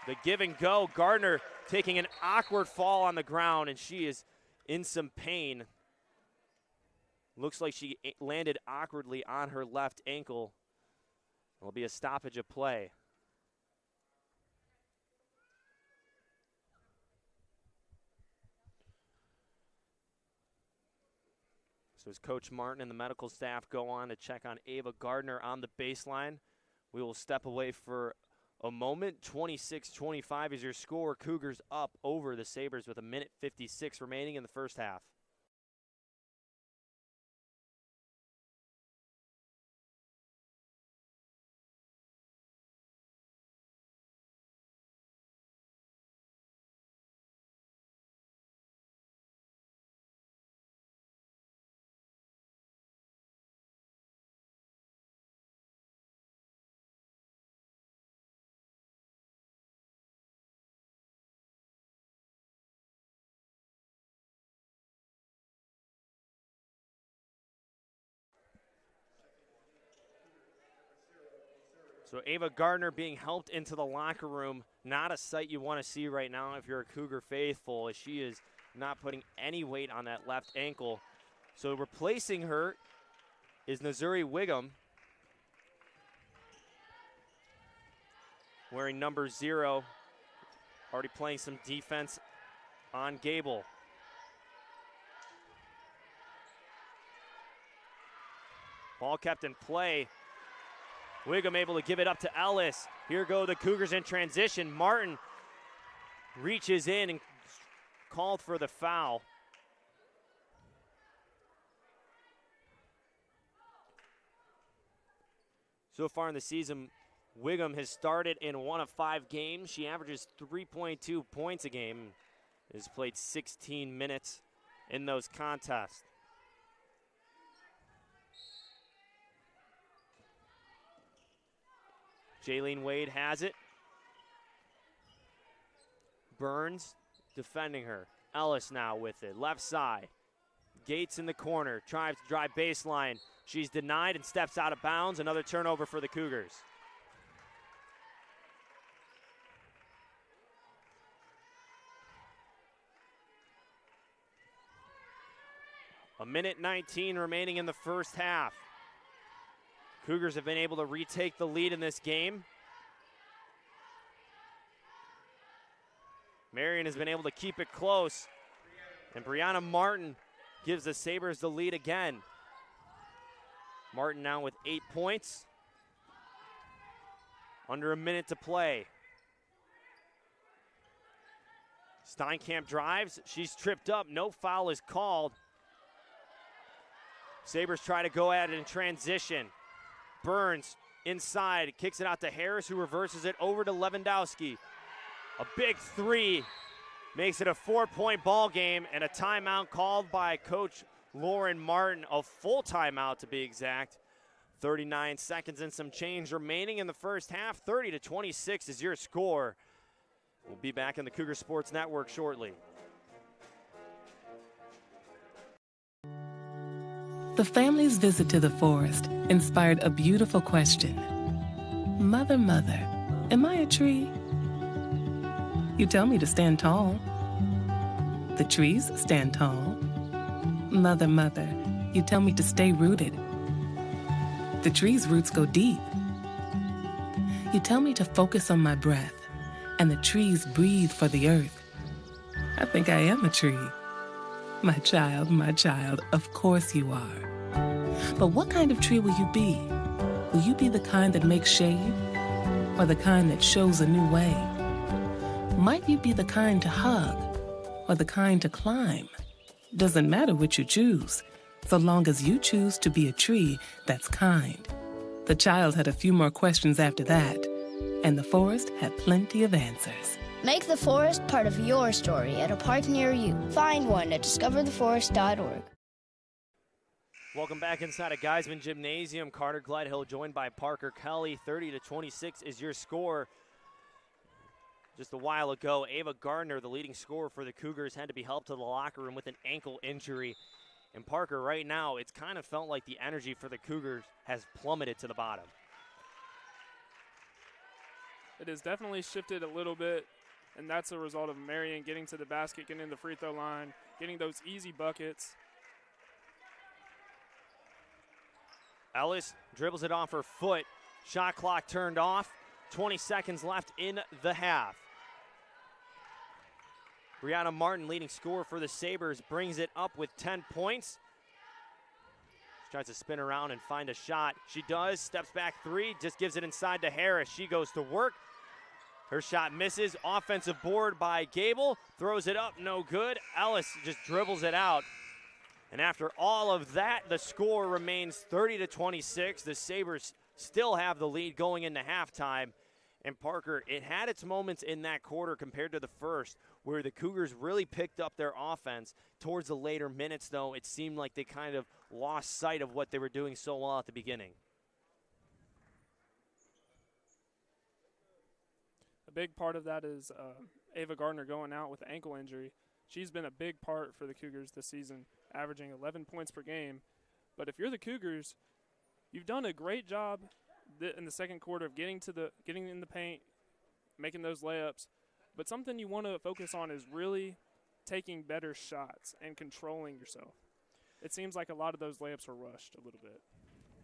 [SPEAKER 1] The give and go, Gardner taking an awkward fall on the ground, and she is in some pain. Looks like she landed awkwardly on her left ankle. It'll be a stoppage of play. So as Coach Martin and the medical staff go on to check on Ava Gardner on the baseline, we will step away for a moment. 26-25 is your score. Cougars up over the Sabres with 1:56 remaining in the first half. So Ava Gardner being helped into the locker room. Not a sight you want to see right now if you're a Cougar faithful, as she is not putting any weight on that left ankle. So replacing her is Missouri Wiggum, wearing number 0, already playing some defense on Gable. Ball kept in play. Wiggum able to give it up to Ellis. Here go the Cougars in transition. Martin reaches in and called for the foul. So far in the season, Wiggum has started in 1 of 5 games. She averages 3.2 points a game. Has played 16 minutes in those contests. Jaylene Wade has it. Burns defending her. Ellis now with it, left side. Gates in the corner, tries to drive baseline. She's denied and steps out of bounds. Another turnover for the Cougars. A minute 19 remaining in the first half. Cougars have been able to retake the lead in this game. Marian has been able to keep it close. And Brianna Martin gives the Sabres the lead again. Martin now with 8 points. Under a minute to play. Steinkamp drives. She's tripped up. No foul is called. Sabres try to go at it in transition. Burns inside, kicks it out to Harris, who reverses it over to Lewandowski. A big 3 makes it a 4-point ball game, and a timeout called by Coach Lauren Martin, a full timeout to be exact. 39 seconds and some change remaining in the first half. 30-26 is your score. We'll be back in the Cougar Sports Network shortly.
[SPEAKER 5] The family's visit to the forest inspired a beautiful question. Mother, mother, am I a tree? You tell me to stand tall. The trees stand tall. Mother, mother, you tell me to stay rooted. The tree's roots go deep. You tell me to focus on my breath, and the trees breathe for the earth. I think I am a tree. My child, of course you are. But what kind of tree will you be? Will you be the kind that makes shade, or the kind that shows a new way? Might you be the kind to hug, or the kind to climb? Doesn't matter which you choose, so long as you choose to be a tree that's kind. The child had a few more questions after that, and the forest had plenty of answers.
[SPEAKER 6] Make the forest part of your story at a park near you. Find one at discovertheforest.org.
[SPEAKER 1] Welcome back inside of Geisman Gymnasium. Carter Gledhill joined by Parker Kelly. 30-26 is your score. Just a while ago, Ava Gardner, the leading scorer for the Cougars, had to be helped to the locker room with an ankle injury. And Parker, right now, it's kind of felt like the energy for the Cougars has plummeted to the bottom.
[SPEAKER 2] It has definitely shifted a little bit, and that's a result of Marian getting to the basket, getting to the free throw line, getting those easy buckets.
[SPEAKER 1] Ellis dribbles it off her foot. Shot clock turned off. 20 seconds left in the half. Brianna Martin, leading scorer for the Sabres, brings it up with 10 points. She tries to spin around and find a shot. She does, steps back 3, just gives it inside to Harris. She goes to work. Her shot misses. Offensive board by Gable. Throws it up, no good. Ellis just dribbles it out. And after all of that, the score remains 30-26. The Sabres still have the lead going into halftime. And Parker, it had its moments in that quarter compared to the first, where the Cougars really picked up their offense. Towards the later minutes, though, it seemed like they kind of lost sight of what they were doing so well at the beginning.
[SPEAKER 2] A big part of that is Ava Gardner going out with an ankle injury. She's been a big part for the Cougars this season, averaging 11 points per game. But if you're the Cougars, you've done a great job in the second quarter of getting in the paint, making those layups. But something you want to focus on is really taking better shots and controlling yourself. It seems like a lot of those layups were rushed a little bit.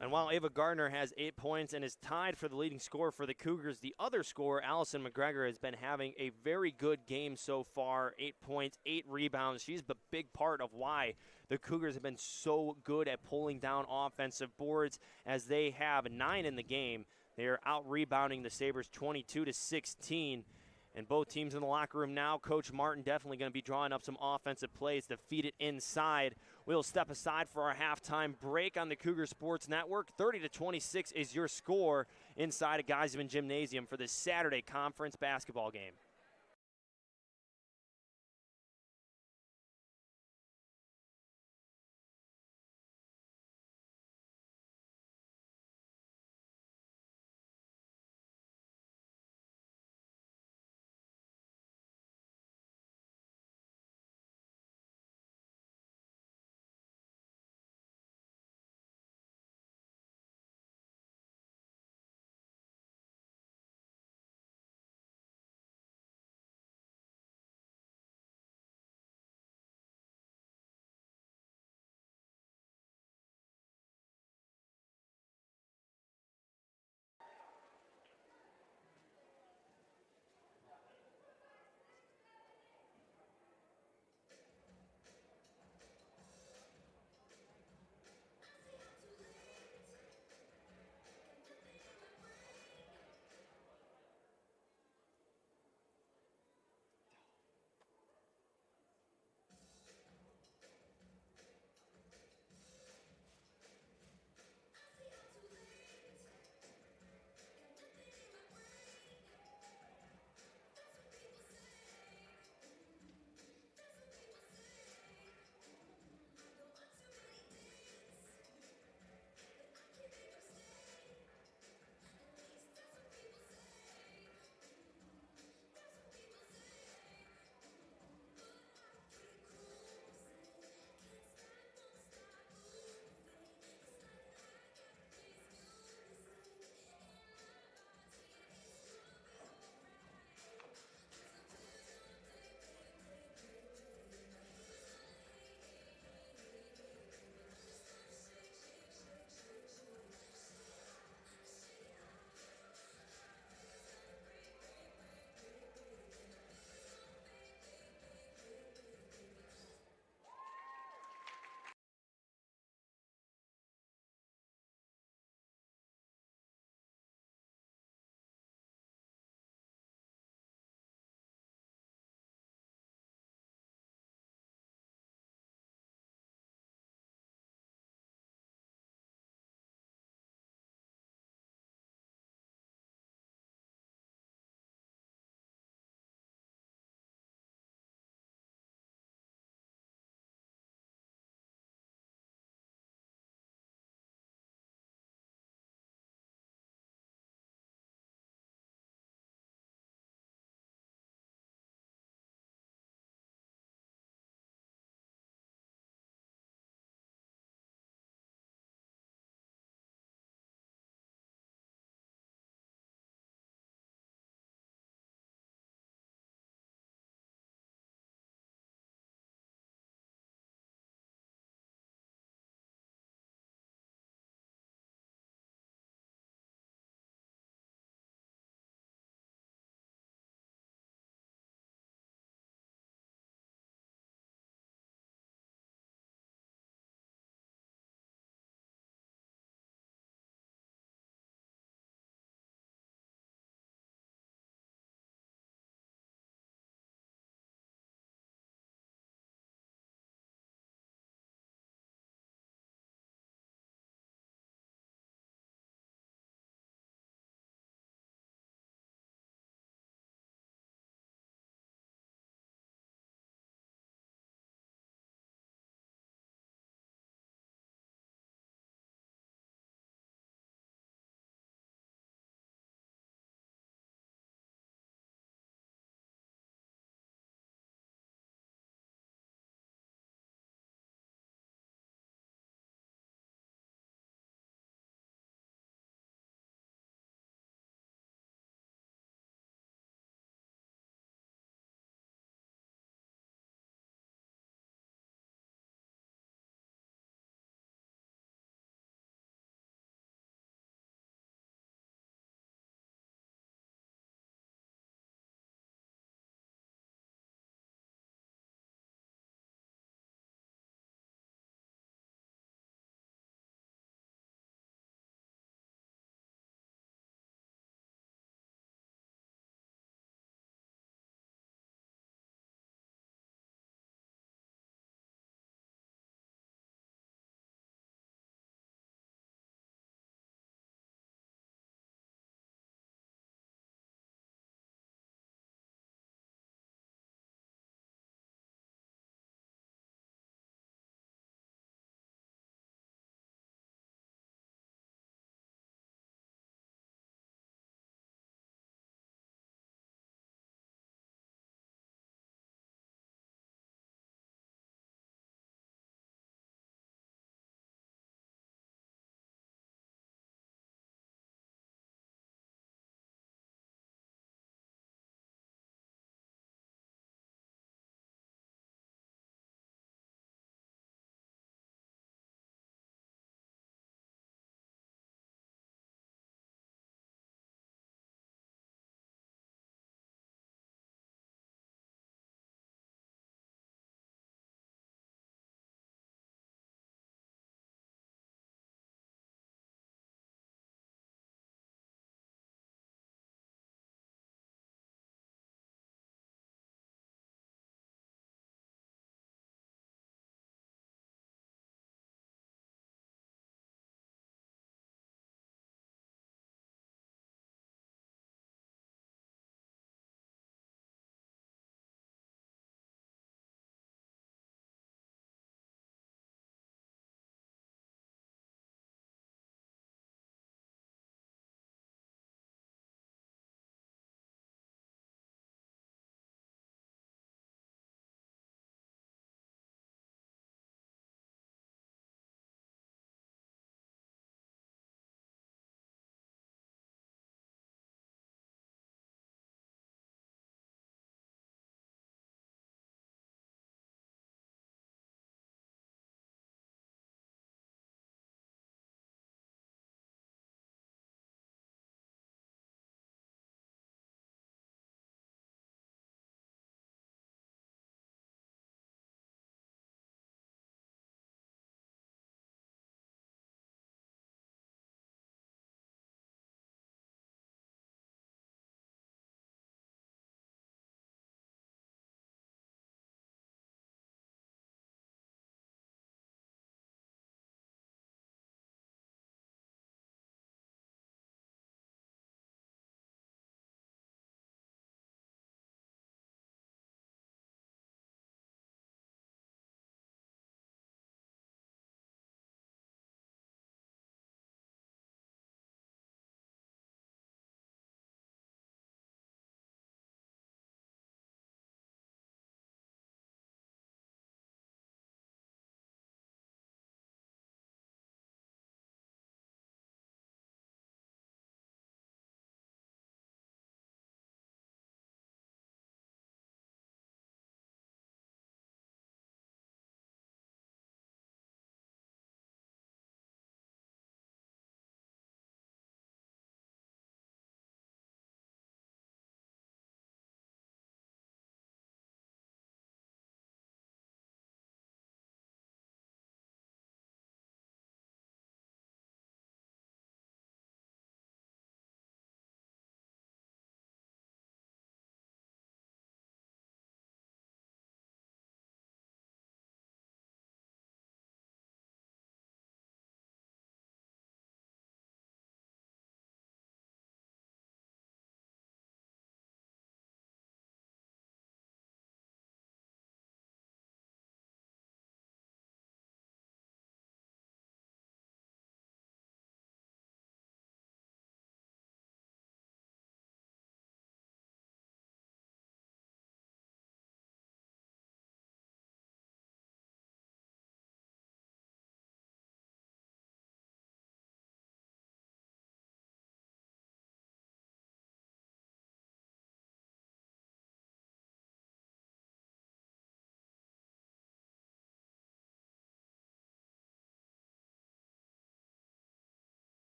[SPEAKER 1] And while Ava Gardner has 8 points and is tied for the leading scorer for the Cougars, the other scorer, Allison McGregor, has been having a very good game so far. 8 points, 8 rebounds. She's the big part of why the Cougars have been so good at pulling down offensive boards, as they have 9 in the game. They are out-rebounding the Sabres 22-16. And both teams in the locker room now. Coach Martin definitely going to be drawing up some offensive plays to feed it inside. We'll step aside for our halftime break on the Cougar Sports Network. 30-26 is your score inside of Geisman Gymnasium for this Saturday conference basketball game.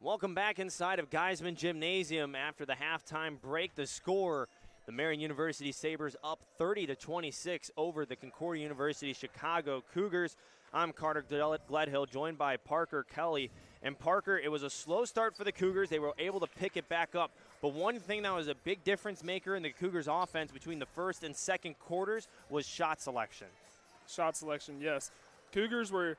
[SPEAKER 1] Welcome back inside of Geisman Gymnasium after the halftime break. The score, the Marian University Sabres up 30-26 over the Concordia University Chicago Cougars. I'm Carter Gledhill, joined by Parker Kelly. And Parker, it was a slow start for the Cougars. They were able to pick it back up. But one thing that was a big difference maker in the Cougars offense between the first and second quarters was shot selection.
[SPEAKER 2] Shot selection, yes. Cougars were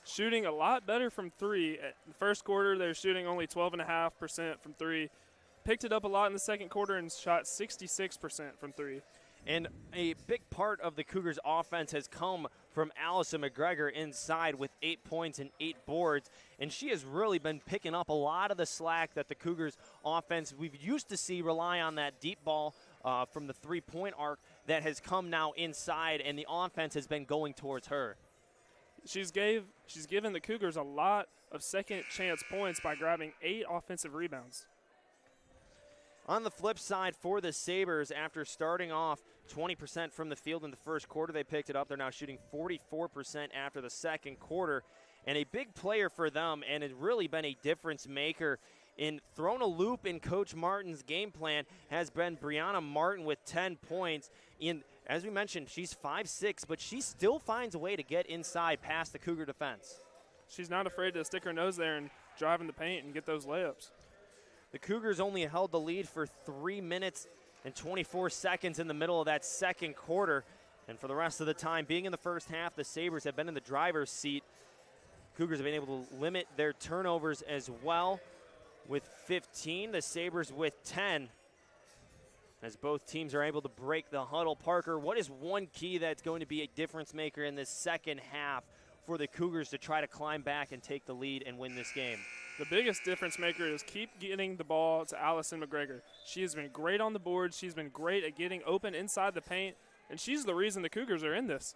[SPEAKER 2] shooting a lot better from three. In the first quarter, they were shooting only 12.5% from three. Picked it up a lot in the second quarter and shot 66% from three.
[SPEAKER 1] And a big part of the Cougars' offense has come from Allison McGregor inside with 8 points and 8 boards. And she has really been picking up a lot of the slack that the Cougars' offense we've used to see rely on that deep ball from the three-point arc that has come now inside, and the offense has been going towards her.
[SPEAKER 2] She's given the Cougars a lot of second chance points by grabbing 8 offensive rebounds.
[SPEAKER 1] On the flip side for the Sabres, after starting off 20% from the field in the first quarter, they picked it up. They're now shooting 44% after the second quarter. And a big player for them, and has really been a difference maker in throwing a loop in Coach Martin's game plan, has been Brianna Martin with 10 points. As we mentioned, she's 5'6", but she still finds a way to get inside past the Cougar defense.
[SPEAKER 2] She's not afraid to stick her nose there and drive in the paint and get those layups.
[SPEAKER 1] The Cougars only held the lead for 3 minutes and 24 seconds in the middle of that second quarter. And for the rest of the time, being in the first half, the Sabres have been in the driver's seat. Cougars have been able to limit their turnovers as well with 15. The Sabres with 10. As both teams are able to break the huddle. Parker, what is one key that's going to be a difference maker in this second half for the Cougars to try to climb back and take the lead and win this game?
[SPEAKER 2] The biggest difference maker is keep getting the ball to Allison McGregor. She has been great on the board. She's been great at getting open inside the paint, and she's the reason the Cougars are in this.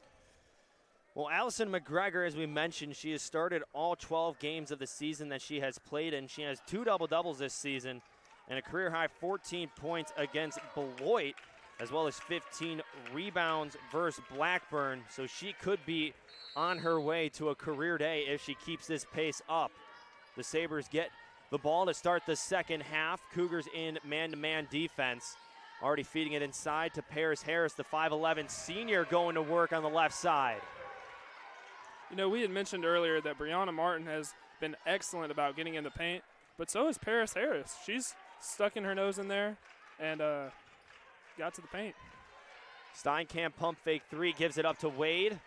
[SPEAKER 1] Well, Allison McGregor, as we mentioned, she has started all 12 games of the season that she has played in. She has 2 double-doubles this season and a career-high 14 points against Beloit, as well as 15 rebounds versus Blackburn. So she could be on her way to a career day if she keeps this pace up. The Sabres get the ball to start the second half. Cougars in man-to-man defense. Already feeding it inside to Paris Harris, the 5'11 senior, going to work on the left side.
[SPEAKER 2] You know, we had mentioned earlier that Brianna Martin has been excellent about getting in the paint, but so is Paris Harris. She's stuck in her nose in there and got to the paint.
[SPEAKER 1] Steinkamp pump fake 3, gives it up to Wade.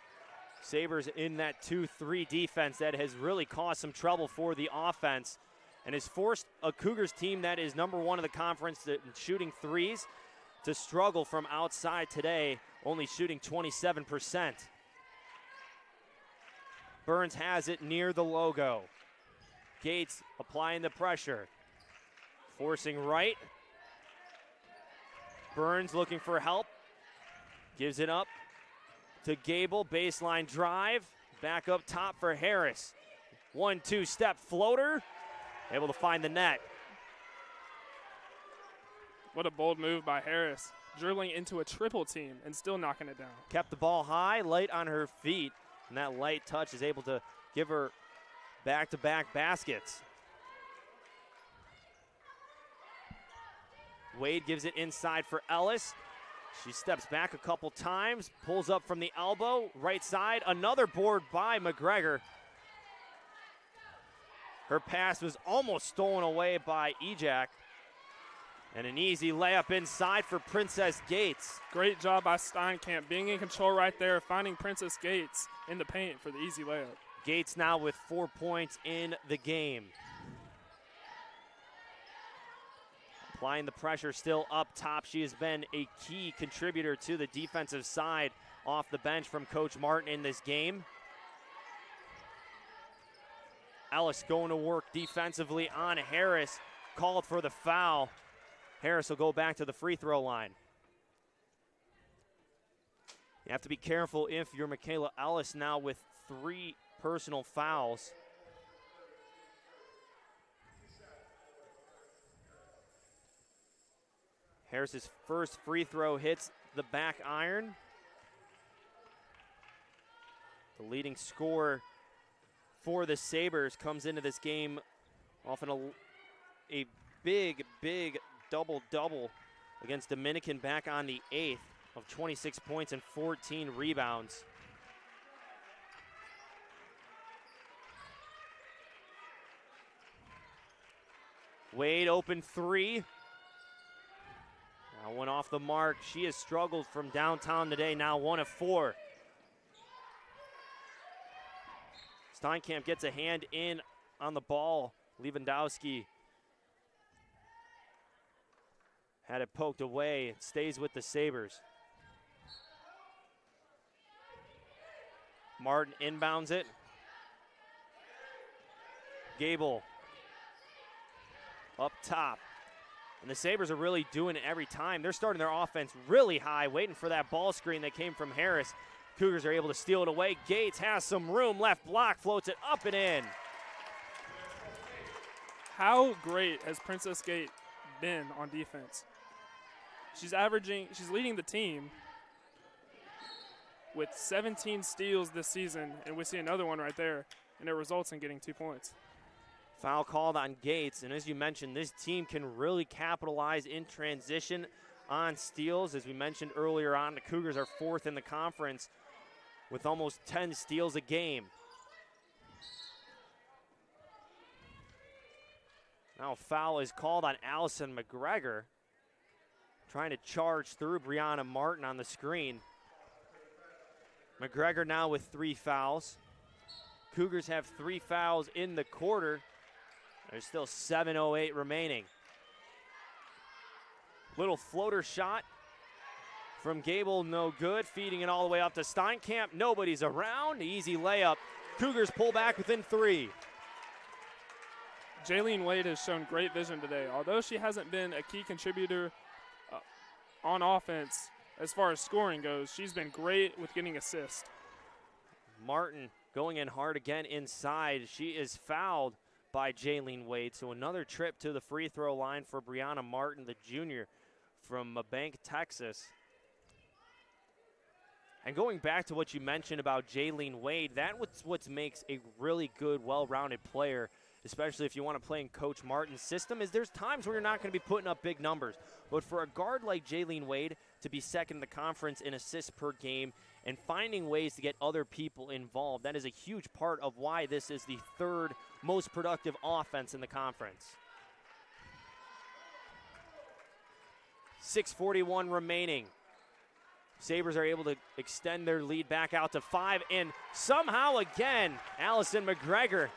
[SPEAKER 1] Sabres in that 2-3 defense that has really caused some trouble for the offense and has forced a Cougars team that is number 1 in the conference in shooting threes to struggle from outside today, only shooting 27%. Burns has it near the logo. Gates applying the pressure. Forcing right. Burns looking for help. Gives it up to Gable. Baseline drive. Back up top for Harris. 1-2 step floater. Able to find the net.
[SPEAKER 2] What a bold move by Harris. Dribbling into a triple team and still knocking it down.
[SPEAKER 1] Kept the ball high, light on her feet. And that light touch is able to give her back-to-back baskets. Wade gives it inside for Ellis. She steps back a couple times, pulls up from the elbow, right side. Another board by McGregor. Her pass was almost stolen away by Ejak. And an easy layup inside for Princess Gates.
[SPEAKER 2] Great job by Steinkamp, being in control right there, finding Princess Gates in the paint for the easy layup.
[SPEAKER 1] Gates now with 4 points in the game. Applying the pressure still up top. She has been a key contributor to the defensive side off the bench from Coach Martin in this game. Ellis going to work defensively on Harris. Called for the foul. Harris will go back to the free throw line. You have to be careful if you're Michaela Ellis now with 3 personal fouls. Harris's first free throw hits the back iron. The leading scorer for the Sabres comes into this game off an a big, big double-double against Dominican back on the 8th of 26 points and 14 rebounds. Wade open three. Now one off the mark. She has struggled from downtown today, now 1 of 4. Steinkamp gets a hand in on the ball. Lewandowski had it poked away. It stays with the Sabres. Martin inbounds it. Gable up top. And the Sabres are really doing it every time. They're starting their offense really high, waiting for that ball screen that came from Harris. Cougars are able to steal it away. Gates has some room. Left block, floats it up and in.
[SPEAKER 2] How great has Princess Gate been on defense? She's leading the team with 17 steals this season, and we see another one right there, and it results in getting 2 points.
[SPEAKER 1] Foul called on Gates, and as you mentioned, this team can really capitalize in transition on steals. As we mentioned earlier on, the Cougars are 4th in the conference with almost 10 steals a game. Now a foul is called on Allison McGregor, trying to charge through Brianna Martin on the screen. McGregor now with 3 fouls. Cougars have 3 fouls in the quarter. There's still 7:08 remaining. Little floater shot from Gable, no good. Feeding it all the way up to Steinkamp. Nobody's around. Easy layup. Cougars pull back within 3.
[SPEAKER 2] Jaylene Wade has shown great vision today. Although she hasn't been a key contributor on offense as far as scoring goes, she's been great with getting assists.
[SPEAKER 1] Martin going in hard again inside. She is fouled by Jaylene Wade. So another trip to the free throw line for Brianna Martin, the junior from Mabank, Texas. And going back to what you mentioned about Jaylene Wade, that's what makes a really good, well-rounded player, especially if you want to play in Coach Martin's system, is there's times where you're not going to be putting up big numbers. But for a guard like Jaylene Wade to be second in the conference in assists per game and finding ways to get other people involved, that is a huge part of why this is the 3rd most productive offense in the conference. 6:41 remaining. Sabres are able to extend their lead back out to 5, and somehow again, Allison McGregor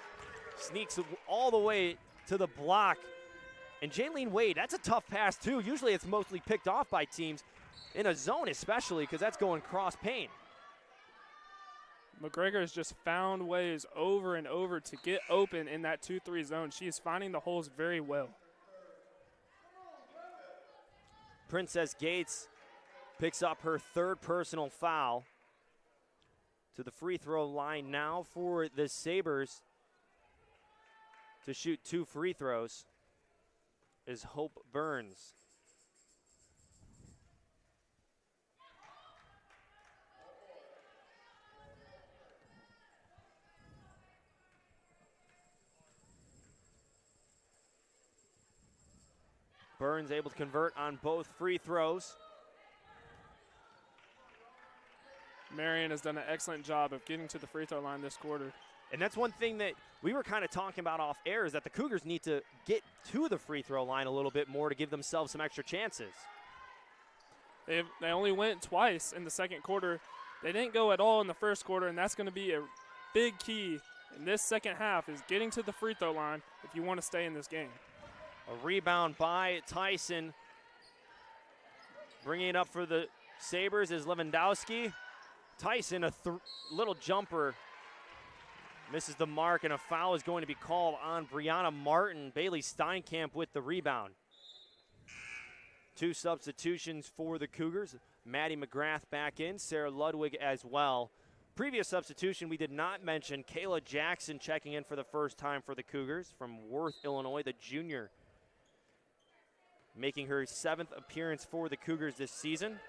[SPEAKER 1] sneaks all the way to the block. And Jaylene Wade, that's a tough pass too. Usually it's mostly picked off by teams in a zone, especially because that's going cross paint.
[SPEAKER 2] McGregor has just found ways over and over to get open in that 2-3 zone. She is finding the holes very well.
[SPEAKER 1] Princess Gates picks up her 3rd personal foul. To the free throw line now for the Sabres to shoot 2 free throws is Hope Burns. Burns able to convert on both free throws.
[SPEAKER 2] Marian has done an excellent job of getting to the free throw line this quarter.
[SPEAKER 1] And that's one thing that we were kind of talking about off air, is that the Cougars need to get to the free throw line a little bit more to give themselves some extra chances.
[SPEAKER 2] They only went twice in the second quarter. They didn't go at all in the first quarter, and that's going to be a big key in this second half, is getting to the free throw line if you want to stay in this game.
[SPEAKER 1] A rebound by Tyson. Bringing it up for the Sabres is Lewandowski. Tyson, a little jumper, misses the mark, and a foul is going to be called on Brianna Martin. Bailey Steinkamp with the rebound. 2 substitutions for the Cougars. Maddie McGrath back in, Sarah Ludwig as well. Previous substitution we did not mention, Kayla Jackson checking in for the first time for the Cougars from Worth, Illinois, the junior, making her 7th appearance for the Cougars this season.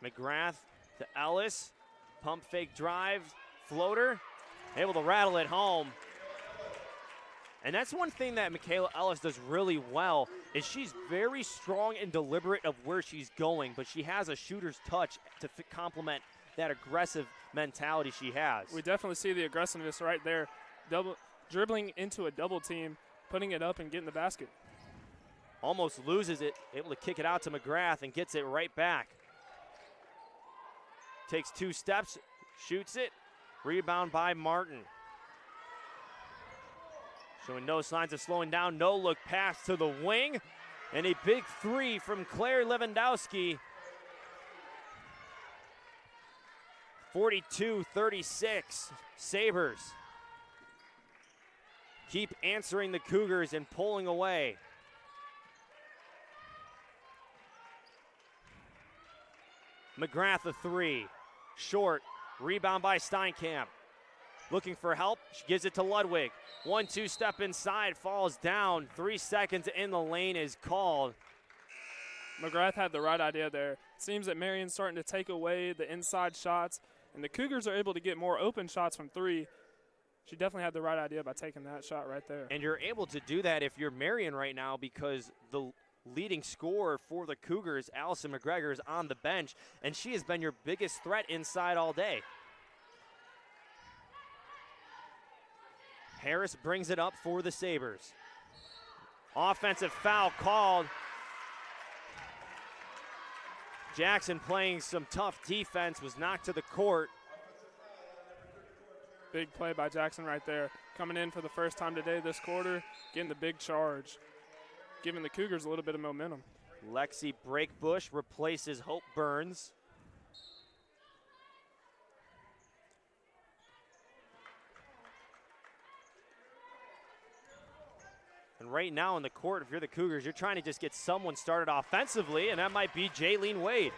[SPEAKER 1] McGrath to Ellis. Pump fake drive, floater, able to rattle it home. And that's one thing that Michaela Ellis does really well, is she's very strong and deliberate of where she's going, but she has a shooter's touch to complement that aggressive mentality she has.
[SPEAKER 2] We definitely see the aggressiveness right there. Dribbling into a double team, putting it up and getting the basket.
[SPEAKER 1] Almost loses it, able to kick it out to McGrath and gets it right back. Takes 2 steps, shoots it, rebound by Martin. Showing no signs of slowing down, no look pass to the wing, and a big 3 from Claire Lewandowski. 42-36, Sabres keep answering the Cougars and pulling away. McGrath a 3, short, rebound by Steinkamp. Looking for help, she gives it to Ludwig. 1-2 step inside, falls down. 3 seconds in the lane is called.
[SPEAKER 2] McGrath had the right idea there. It seems that Marian's starting to take away the inside shots, and the Cougars are able to get more open shots from 3. She definitely had the right idea by taking that shot right there.
[SPEAKER 1] And you're able to do that if you're Marian right now, because the leading scorer for the Cougars, Allison McGregor, is on the bench, and she has been your biggest threat inside all day. Harris brings it up for the Sabres. Offensive foul called. Jackson, playing some tough defense, was knocked to the court.
[SPEAKER 2] Big play by Jackson right there. Coming in for the first time today this quarter, getting the big charge, giving the Cougars a little bit of momentum.
[SPEAKER 1] Lexi Breakbush replaces Hope Burns. And right now in the court, if you're the Cougars, you're trying to just get someone started offensively, and that might be Jaylene Wade.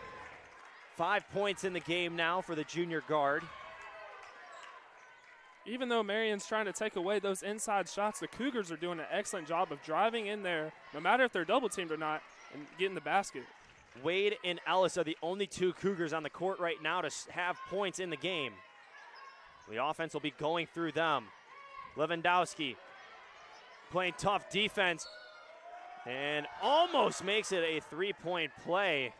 [SPEAKER 1] 5 points in the game now for the junior guard.
[SPEAKER 2] Even though Marian's trying to take away those inside shots, the Cougars are doing an excellent job of driving in there, no matter if they're double teamed or not, and getting the basket.
[SPEAKER 1] Wade and Ellis are the only 2 Cougars on the court right now to have points in the game. The offense will be going through them. Lewandowski playing tough defense and almost makes it a 3-point play.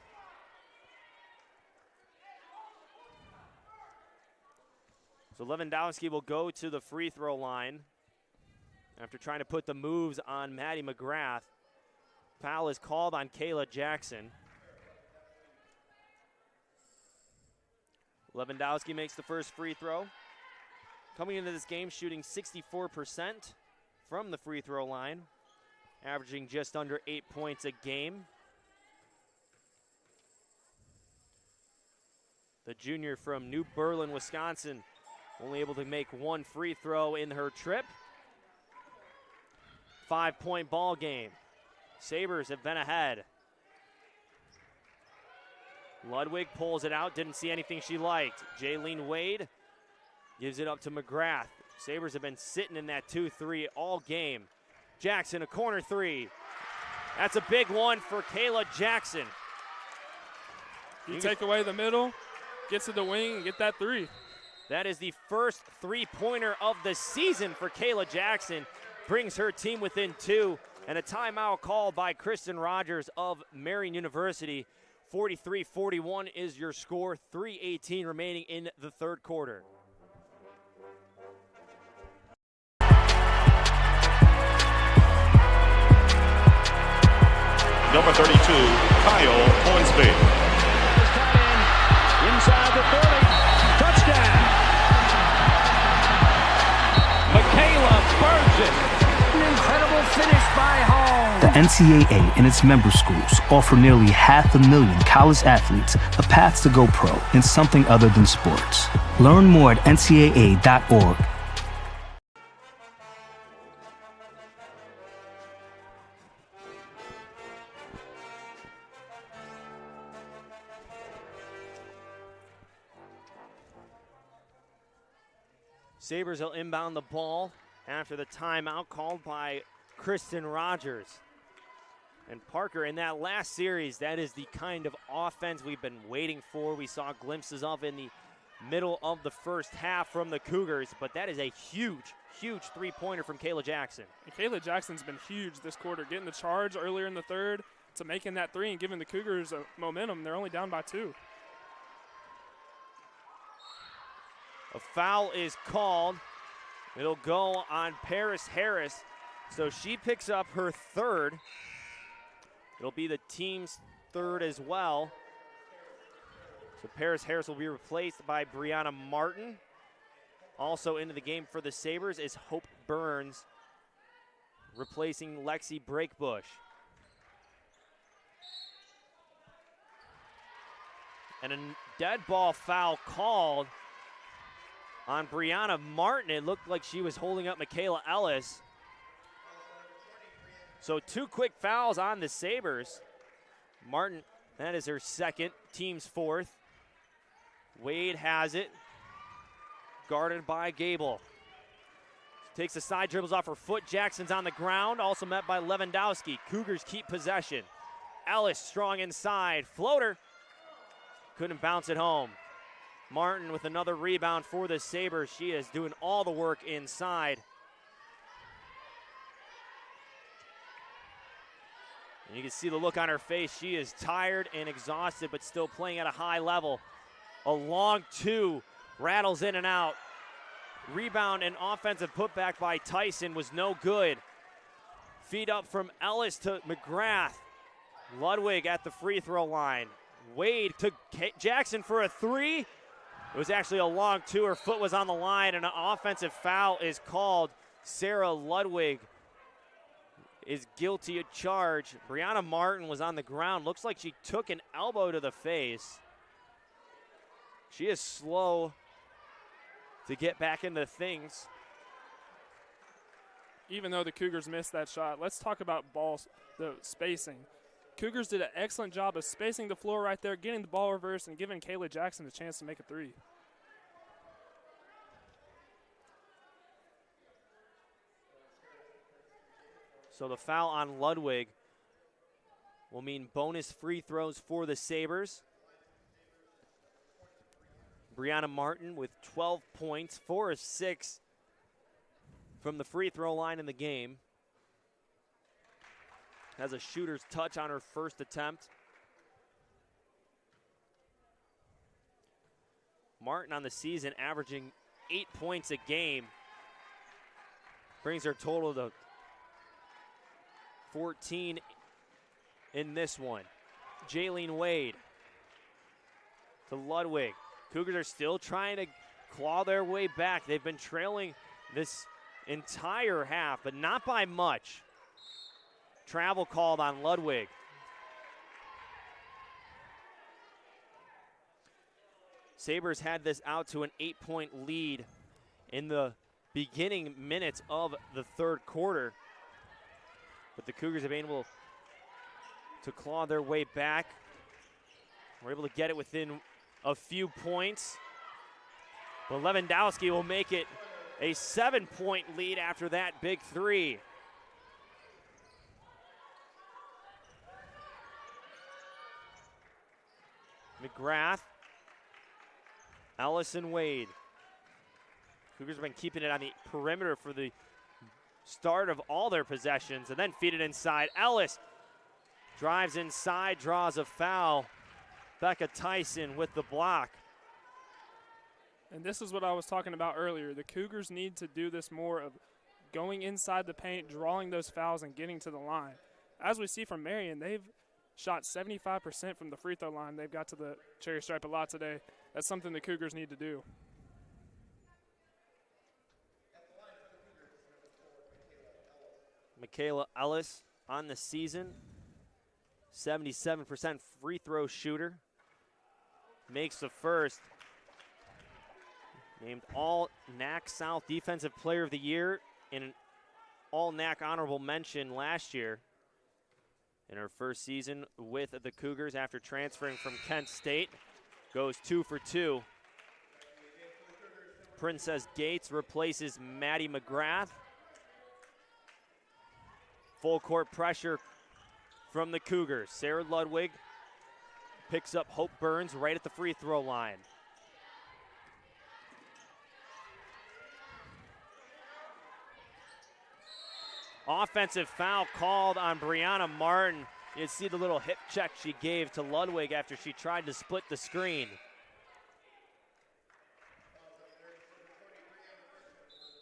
[SPEAKER 1] So Lewandowski will go to the free throw line after trying to put the moves on Maddie McGrath. Foul is called on Kayla Jackson. Lewandowski makes the first free throw. Coming into this game shooting 64% from the free throw line, averaging just under 8 points a game. The junior from New Berlin, Wisconsin, only able to make 1 free throw in her trip. 5-point ball game. Sabres have been ahead. Ludwig pulls it out, didn't see anything she liked. Jaylene Wade gives it up to McGrath. Sabres have been sitting in that 2-3 all game. Jackson, a corner 3. That's a big one for Kayla Jackson.
[SPEAKER 2] You take away the middle, gets to the wing, and get that 3.
[SPEAKER 1] That is the first 3-pointer of the season for Kayla Jackson. Brings her team within 2. And a timeout called by Kristen Rogers of Marian University. 43-41 is your score. 3:18 remaining in the third quarter.
[SPEAKER 7] Number 32, Kyle Hornsby.
[SPEAKER 8] Inside the 30. Touchdown. Michaela Burgess. An incredible finish by Hall.
[SPEAKER 9] The NCAA and its member schools offer nearly 500,000 college athletes a path to go pro in something other than sports. Learn more at ncaa.org.
[SPEAKER 1] Sabres will inbound the ball after the timeout called by Kristen Rogers. And Parker, in that last series, that is the kind of offense we've been waiting for. We saw glimpses of in the middle of the first half from the Cougars, but that is a huge, huge three-pointer from Kayla Jackson.
[SPEAKER 2] And Kayla Jackson's been huge this quarter, getting the charge earlier in the third to making that three and giving the Cougars a momentum. They're only down by 2.
[SPEAKER 1] A foul is called. It'll go on Paris Harris, so she picks up her third. It'll be the team's third as well. So Paris Harris will be replaced by Brianna Martin. Also into the game for the Sabres is Hope Burns, replacing Lexi Breakbush. And a dead ball foul called on Brianna Martin. It looked like she was holding up Michaela Ellis. So 2 quick fouls on the Sabres. Martin, that is her second, team's fourth. Wade has it, guarded by Gable. Takes the side, dribbles off her foot. Jackson's on the ground, also met by Lewandowski. Cougars keep possession. Ellis strong inside, floater. Couldn't bounce it home. Martin with another rebound for the Sabres. She is doing all the work inside. And you can see the look on her face. She is tired and exhausted, but still playing at a high level. A long 2, rattles in and out. Rebound and offensive putback by Tyson was no good. Feed up from Ellis to McGrath. Ludwig at the free throw line. Wade to Jackson for a 3. It was actually a long 2. Her foot was on the line, and an offensive foul is called. Sarah Ludwig is guilty of charge. Brianna Martin was on the ground. Looks like she took an elbow to the face. She is slow to get back into things.
[SPEAKER 2] Even though the Cougars missed that shot, let's talk about the spacing. Cougars did an excellent job of spacing the floor right there, getting the ball reversed, and giving Kayla Jackson a chance to make a 3.
[SPEAKER 1] So the foul on Ludwig will mean bonus free throws for the Sabres. Brianna Martin with 12 points, 4 of 6 from the free throw line in the game. Has a shooter's touch on her first attempt. Martin on the season averaging 8 points a game. Brings her total to 14 in this one. Jaylene Wade to Ludwig. Cougars are still trying to claw their way back. They've been trailing this entire half, but not by much. Travel called on Ludwig. Sabres had this out to an 8-point lead in the beginning minutes of the third quarter, but the Cougars have been able to claw their way back. We're able to get it within a few points. But Lewandowski will make it a 7-point lead after that big 3. McGrath, Allison Wade. Cougars have been keeping it on the perimeter for the start of all their possessions, and then feed it inside. Ellis drives inside, draws a foul. Becca Tyson with the block.
[SPEAKER 2] And this is what I was talking about earlier. The Cougars need to do this more of going inside the paint, drawing those fouls, and getting to the line. As we see from Marian, they've shot 75% from the free throw line. They've got to the cherry stripe a lot today. That's something the Cougars need to do.
[SPEAKER 1] Michaela Ellis on the season, 77% free throw shooter. Makes the first. Named All NAC South Defensive Player of the Year and an All NAC Honorable Mention last year in her first season with the Cougars after transferring from Kent State. Goes 2 for 2. Princess Gates replaces Maddie McGrath. Full court pressure from the Cougars. Sarah Ludwig picks up Hope Burns right at the free throw line. Offensive foul called on Brianna Martin. You see the little hip check she gave to Ludwig after she tried to split the screen.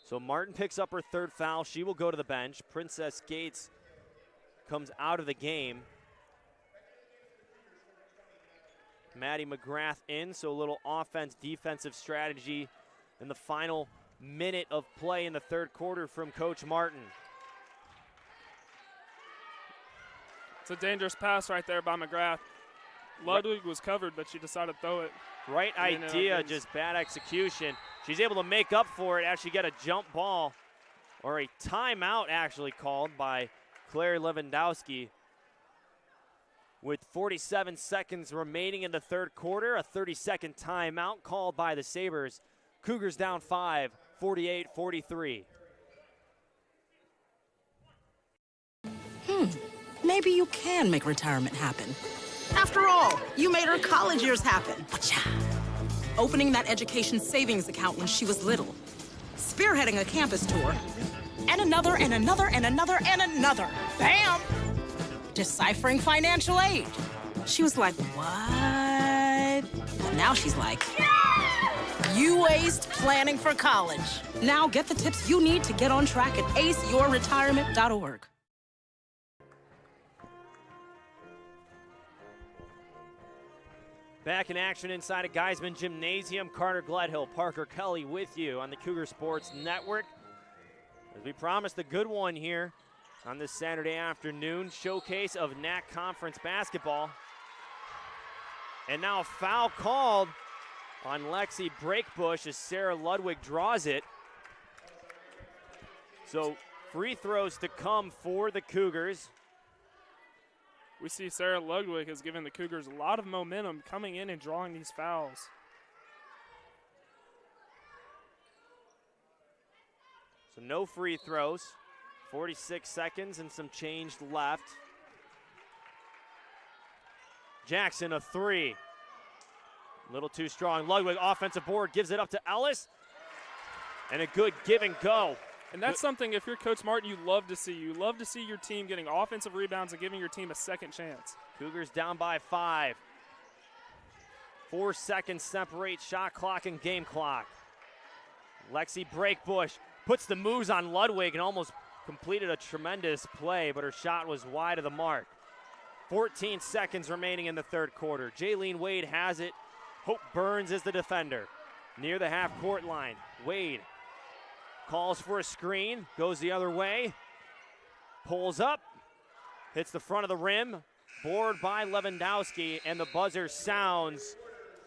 [SPEAKER 1] So Martin picks up her third foul. She will go to the bench. Princess Gates comes out of the game. Maddie McGrath in, so a little offense-defensive strategy in the final minute of play in the third quarter from Coach Martin.
[SPEAKER 2] It's a dangerous pass right there by McGrath. Ludwig was covered, but she decided to throw it.
[SPEAKER 1] Right idea, just bad execution. She's able to make up for it, actually get a jump ball, or a timeout actually called by Claire Lewandowski. With 47 seconds remaining in the third quarter, a 30-second timeout called by the Sabres. Cougars down 5, 48-43.
[SPEAKER 3] Maybe you can make retirement happen. After all, you made her college years happen. Whatcha? Opening that education savings account when she was little. Spearheading a campus tour. And another, and another, and another, and another. Bam! Deciphering financial aid. She was like, what? But now she's like, you aced planning for college. Now get the tips you need to get on track at aceyourretirement.org.
[SPEAKER 1] Back in action inside of Geisman Gymnasium. Carter Gledhill, Parker Kelly with you on the Cougar Sports Network. As we promised, a good one here on this Saturday afternoon. Showcase of NAC Conference basketball. And now a foul called on Lexi Breakbush as Sarah Ludwig draws it. So free throws to come for the Cougars.
[SPEAKER 2] We see Sarah Ludwig has given the Cougars a lot of momentum coming in and drawing these fouls.
[SPEAKER 1] So no free throws. 46 seconds and some change left. Jackson, a three. A little too strong. Ludwig, offensive board, gives it up to Ellis. And a good give and go.
[SPEAKER 2] And that's something, if you're Coach Martin, you love to see. You love to see your team getting offensive rebounds and giving your team a second chance.
[SPEAKER 1] Cougars down by 5. 4 seconds separate shot clock and game clock. Lexi Breakbush puts the moves on Ludwig and almost completed a tremendous play, but her shot was wide of the mark. 14 seconds remaining in the third quarter. Jaylene Wade has it. Hope Burns is the defender. Near the half-court line, Wade calls for a screen, goes the other way, pulls up, hits the front of the rim, board by Lewandowski, and the buzzer sounds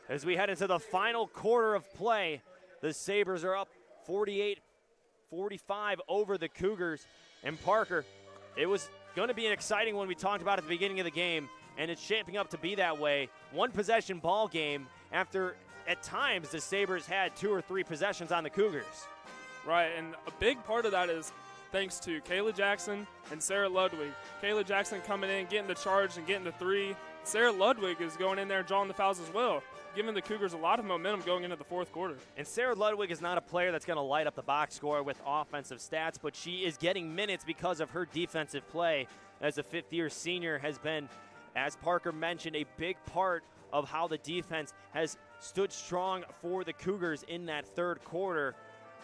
[SPEAKER 1] as we head into the final quarter of play. The Sabres are up 48-45 over the Cougars. And Parker, it was going to be an exciting one we talked about at the beginning of the game, and it's shaping up to be that way. One possession ball game after at times the Sabres had 2 or 3 possessions on the Cougars.
[SPEAKER 2] Right, and a big part of that is thanks to Kayla Jackson and Sarah Ludwig. Kayla Jackson coming in, getting the charge and getting the 3. Sarah Ludwig is going in there and drawing the fouls as well, giving the Cougars a lot of momentum going into the fourth quarter. And
[SPEAKER 1] Sarah Ludwig is not a player that's going to light up the box score with offensive stats, but she is getting minutes because of her defensive play as a fifth-year senior has been, as Parker mentioned, a big part of how the defense has stood strong for the Cougars in that third quarter.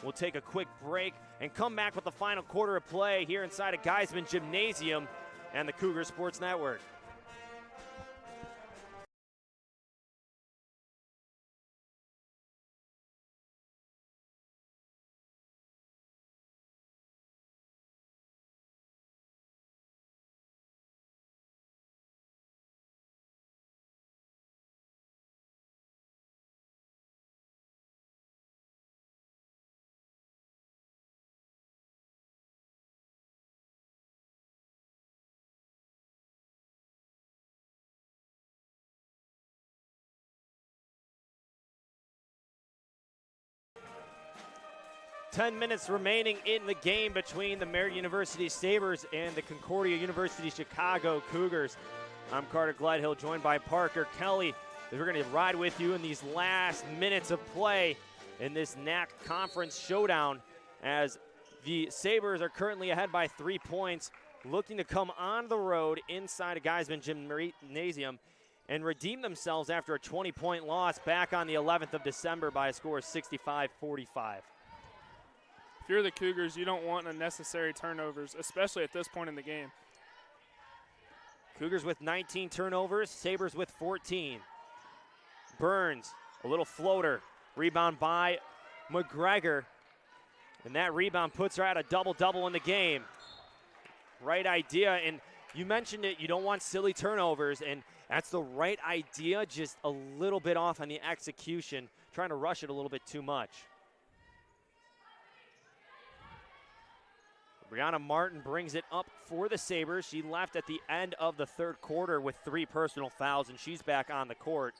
[SPEAKER 1] We'll take a quick break and come back with the final quarter of play here inside of Geisman Gymnasium and the Cougar Sports Network. Ten minutes remaining in the game between the Marian University Sabres and the Concordia University Chicago Cougars. I'm Carter Gledhill, joined by Parker Kelly. We're going to ride with you in these last minutes of play in this NAC Conference showdown as The Sabres are currently ahead by 3 points, looking to come on the road inside a Geisman Gymnasium and redeem themselves after a 20-point loss back on the 11th of December by a score of 65-45.
[SPEAKER 2] If you're the Cougars, you don't want unnecessary turnovers, especially at this point in the game.
[SPEAKER 1] Cougars with 19 turnovers, Sabres with 14. Burns, a little floater, rebound by McGregor, and that rebound puts her at a double-double in the game. Right idea, and you mentioned it, you don't want silly turnovers, and that's the right idea, just a little bit off on the execution, trying to rush it a little bit too much. Brianna Martin brings it up for the Sabres. She left at the end of the third quarter with 3 personal fouls, and she's back on the court.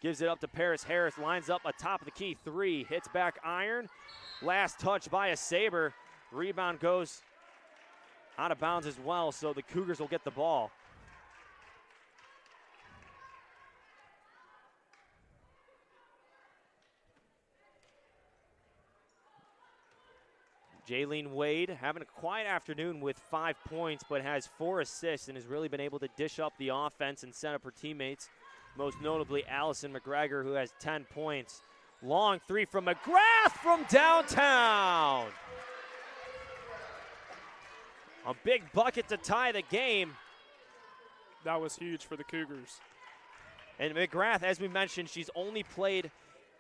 [SPEAKER 1] Gives it up to Paris Harris, lines up atop of the key, 3, hits back iron. Last touch by a Sabre. Rebound goes out of bounds as well, so the Cougars will get the ball. Jaylene Wade having a quiet afternoon with 5 points, but has 4 assists and has really been able to dish up the offense and set up her teammates, most notably Allison McGregor, who has 10 points. Long 3 from McGrath from downtown. A big bucket to tie the game.
[SPEAKER 2] That was huge for the Cougars.
[SPEAKER 1] And McGrath, as we mentioned, she's only played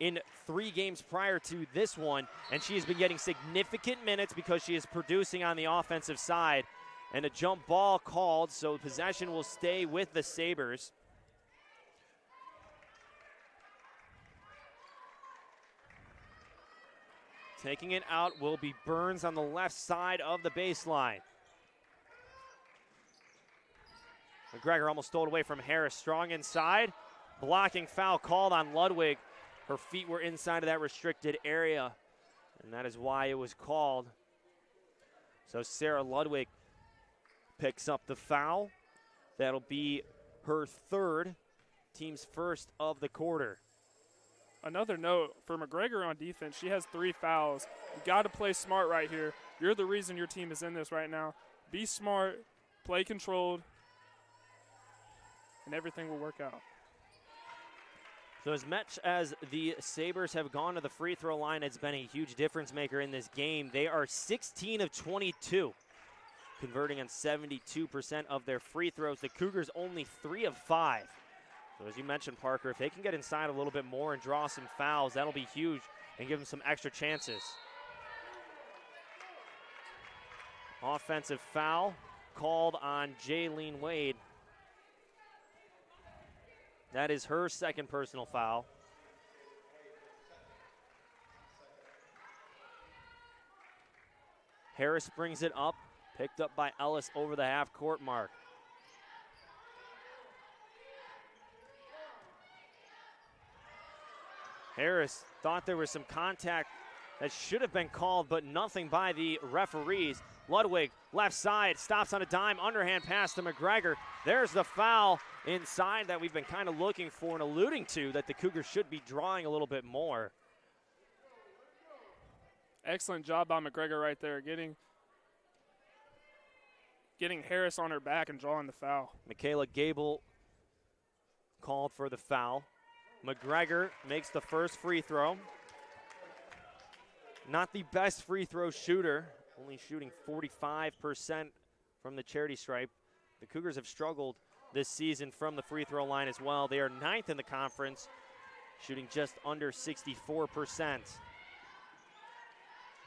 [SPEAKER 1] in 3 games prior to this one, and she has been getting significant minutes because she is producing on the offensive side. And a jump ball called, so possession will stay with the Sabres. Taking it out will be Burns on the left side of the baseline. McGregor almost stole it away from Harris. Strong inside. Blocking foul called on Ludwig. Her feet were inside of that restricted area, and that is why it was called. So Sarah Ludwig picks up the foul. That'll be her 3rd, team's 1st of the quarter.
[SPEAKER 2] Another note for McGregor on defense, she has 3 fouls. You got to play smart right here. You're the reason your team is in this right now. Be smart, play controlled, and everything will work out.
[SPEAKER 1] So as much as the Sabres have gone to the free throw line, it's been a huge difference maker in this game. They are 16 of 22, converting on 72% of their free throws. The Cougars only 3 of 5. So as you mentioned, Parker, if they can get inside a little bit more and draw some fouls, that'll be huge and give them some extra chances. Offensive foul called on Jaylene Wade. That is her 2nd personal foul. Harris brings it up, picked up by Ellis over the half-court mark. Harris thought there was some contact that should have been called, but nothing by the referees. Ludwig, left side, stops on a dime, underhand pass to McGregor. There's the foul inside that we've been kind of looking for and alluding to, that the Cougars should be drawing a little bit more.
[SPEAKER 2] Excellent job by McGregor right there, getting Harris on her back and drawing the foul.
[SPEAKER 1] Michaela Gable called for the foul. McGregor makes the first free throw. Not the best free throw shooter, only shooting 45% from the charity stripe. The Cougars have struggled this season from the free throw line as well. They are 9th in the conference, shooting just under 64%.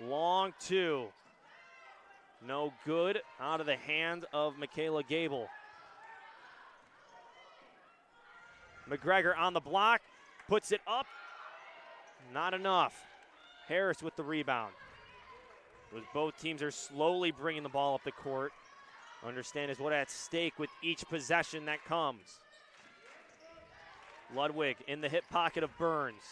[SPEAKER 1] Long 2. No good, out of the hand of Michaela Gable. McGregor on the block, puts it up. Not enough. Harris with the rebound. As both teams are slowly bringing the ball up the court. Understand is what at stake with each possession that comes. Ludwig in the hip pocket of Burns.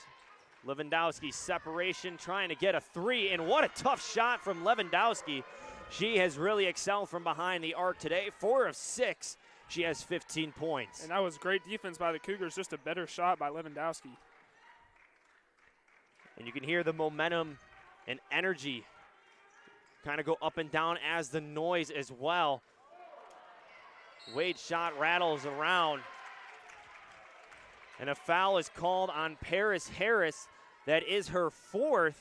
[SPEAKER 1] Lewandowski separation, trying to get a 3, and what a tough shot from Lewandowski. She has really excelled from behind the arc today. 4 of 6. She has 15 points.
[SPEAKER 2] And that was great defense by the Cougars, just a better shot by Lewandowski.
[SPEAKER 1] And you can hear the momentum and energy kind of go up and down as the noise as well. Wade's shot rattles around. And a foul is called on Paris Harris. That is her 4th.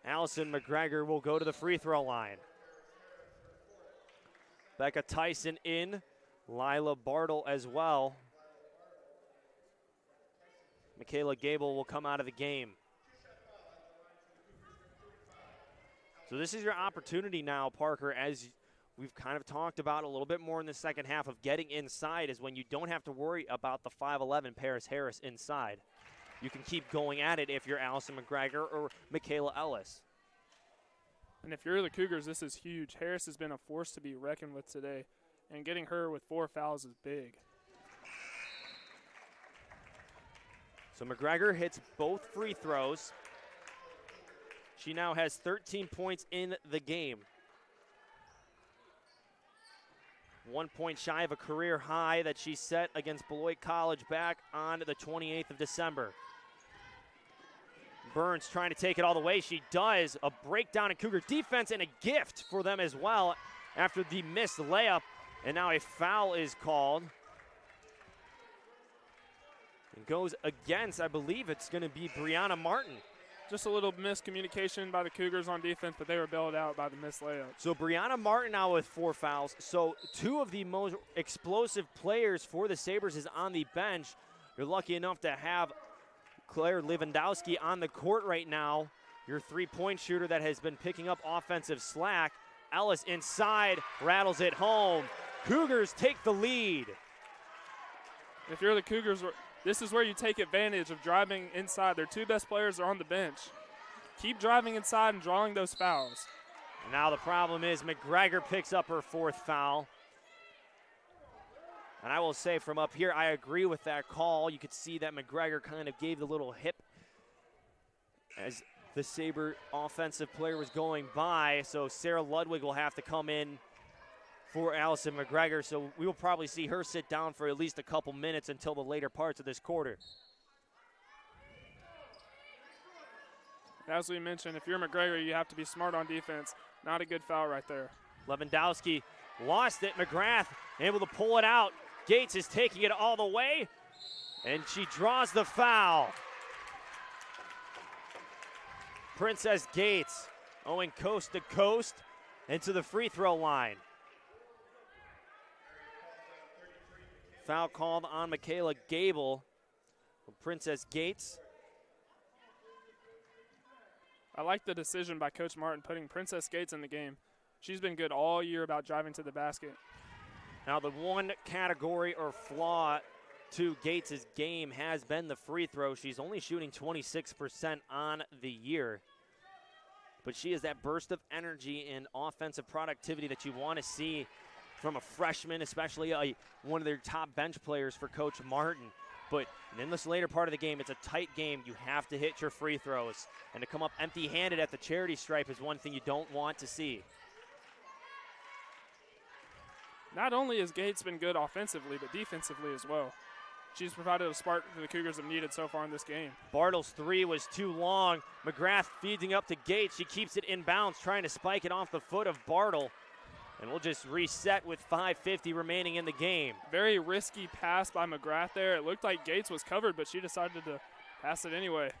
[SPEAKER 1] Allison McGregor will go to the free throw line. Becca Tyson in. Lila Bartle as well. Michaela Gable will come out of the game. So this is your opportunity now, Parker, as we've kind of talked about a little bit more in the second half of getting inside, is when you don't have to worry about the 5'11 Paris Harris inside. You can keep going at it if you're Allison McGregor or Michaela Ellis.
[SPEAKER 2] And if you're the Cougars, this is huge. Harris has been a force to be reckoned with today, and getting her with 4 fouls is big.
[SPEAKER 1] So McGregor hits both free throws. She now has 13 points in the game. 1 point shy of a career high that she set against Beloit College back on the 28th of December. Burns trying to take it all the way. She does. A breakdown in Cougar defense and a gift for them as well after the missed layup. And now a foul is called. It goes against, I believe it's going to be Brianna Martin.
[SPEAKER 2] Just a little miscommunication by the Cougars on defense, but they were bailed out by the missed layup.
[SPEAKER 1] So Brianna Martin now with 4 fouls. So 2 of the most explosive players for the Sabres is on the bench. You're lucky enough to have Claire Lewandowski on the court right now. Your 3-point shooter that has been picking up offensive slack. Ellis inside, rattles it home. Cougars take the lead.
[SPEAKER 2] If you're the Cougars, this is where you take advantage of driving inside. Their 2 best players are on the bench. Keep driving inside and drawing those fouls.
[SPEAKER 1] Now the problem is McGregor picks up her 4th foul. And I will say from up here, I agree with that call. You could see that McGregor kind of gave the little hip as the Sabre offensive player was going by. So Sarah Ludwig will have to come in for Allison McGregor. So we will probably see her sit down for at least a couple minutes until the later parts of this quarter.
[SPEAKER 2] As we mentioned, if you're McGregor, you have to be smart on defense. Not a good foul right there.
[SPEAKER 1] Lewandowski lost it. McGrath able to pull it out. Gates is taking it all the way, and she draws the foul. Princess Gates going coast to coast into the free throw line. Foul called on Michaela Gable. Princess Gates.
[SPEAKER 2] I like the decision by Coach Martin putting Princess Gates in the game. She's been good all year about driving to the basket.
[SPEAKER 1] Now the one category or flaw to Gates' game has been the free throw. She's only shooting 26% on the year. But she is that burst of energy and offensive productivity that you want to see from a freshman, especially one of their top bench players for Coach Martin. But in this later part of the game, it's a tight game. You have to hit your free throws. And to come up empty-handed at the charity stripe is one thing you don't want to see.
[SPEAKER 2] Not only has Gates been good offensively, but defensively as well. She's provided a spark that the Cougars have needed so far in this game.
[SPEAKER 1] Bartle's 3 was too long. McGrath feeding up to Gates. She keeps it inbounds, trying to spike it off the foot of Bartle. And we'll just reset with 5:50 remaining in the game.
[SPEAKER 2] Very risky pass by McGrath there. It looked like Gates was covered, but she decided to pass it anyway.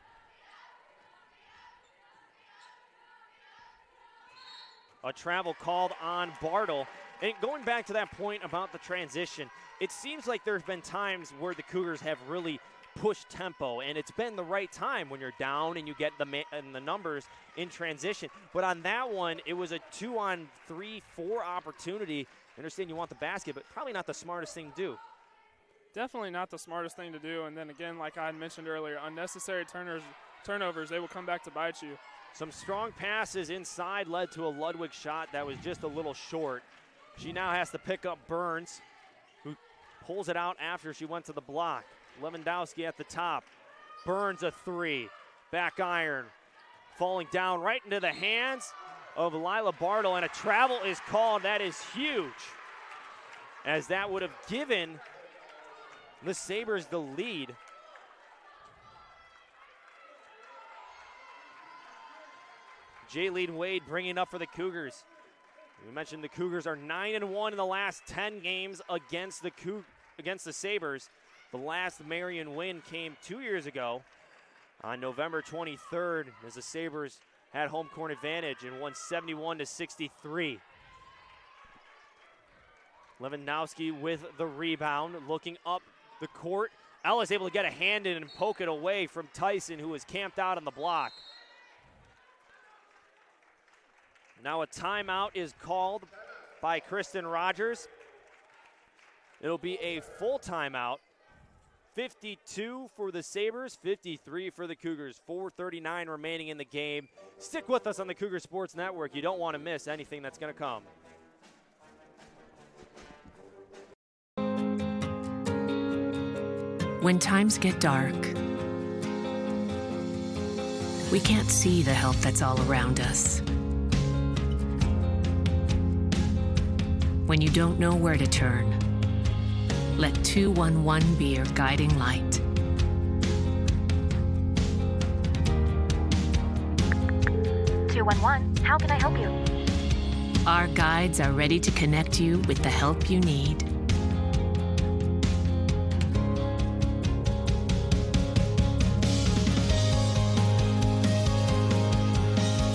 [SPEAKER 1] A travel called on Bartle. And going back to that point about the transition, it seems like there's been times where the Cougars have really pushed tempo, and it's been the right time when you're down and you get the numbers in transition. But on that one, it was a 2-on-3-4 opportunity. I understand you want the basket, but probably not the smartest thing to do.
[SPEAKER 2] Definitely not the smartest thing to do. And then again, like I had mentioned earlier, unnecessary turnovers, they will come back to bite you.
[SPEAKER 1] Some strong passes inside led to a Ludwig shot that was just a little short. She now has to pick up Burns, who pulls it out after she went to the block. Lewandowski at the top. Burns a 3. Back iron. Falling down right into the hands of Lila Bartle, and a travel is called. That is huge, as that would have given the Sabres the lead. Jaylene Wade bringing up for the Cougars. We mentioned the Cougars are 9-1 in the last 10 games against the Sabres. The last Marian win came 2 years ago on November 23rd as the Sabres had home court advantage and won 71-63. Lewandowski with the rebound, looking up the court. Ellis able to get a hand in and poke it away from Tyson, who was camped out on the block. Now a timeout is called by Kristen Rogers. It'll be a full timeout. 52 for the Sabres, 53 for the Cougars. 4:39 remaining in the game. Stick with us on the Cougar Sports Network. You don't want to miss anything that's going to come.
[SPEAKER 10] When times get dark, we can't see the help that's all around us. When you don't know where to turn, let 211 be your guiding light.
[SPEAKER 11] How can I help you?
[SPEAKER 10] Our guides are ready to connect you with the help you need.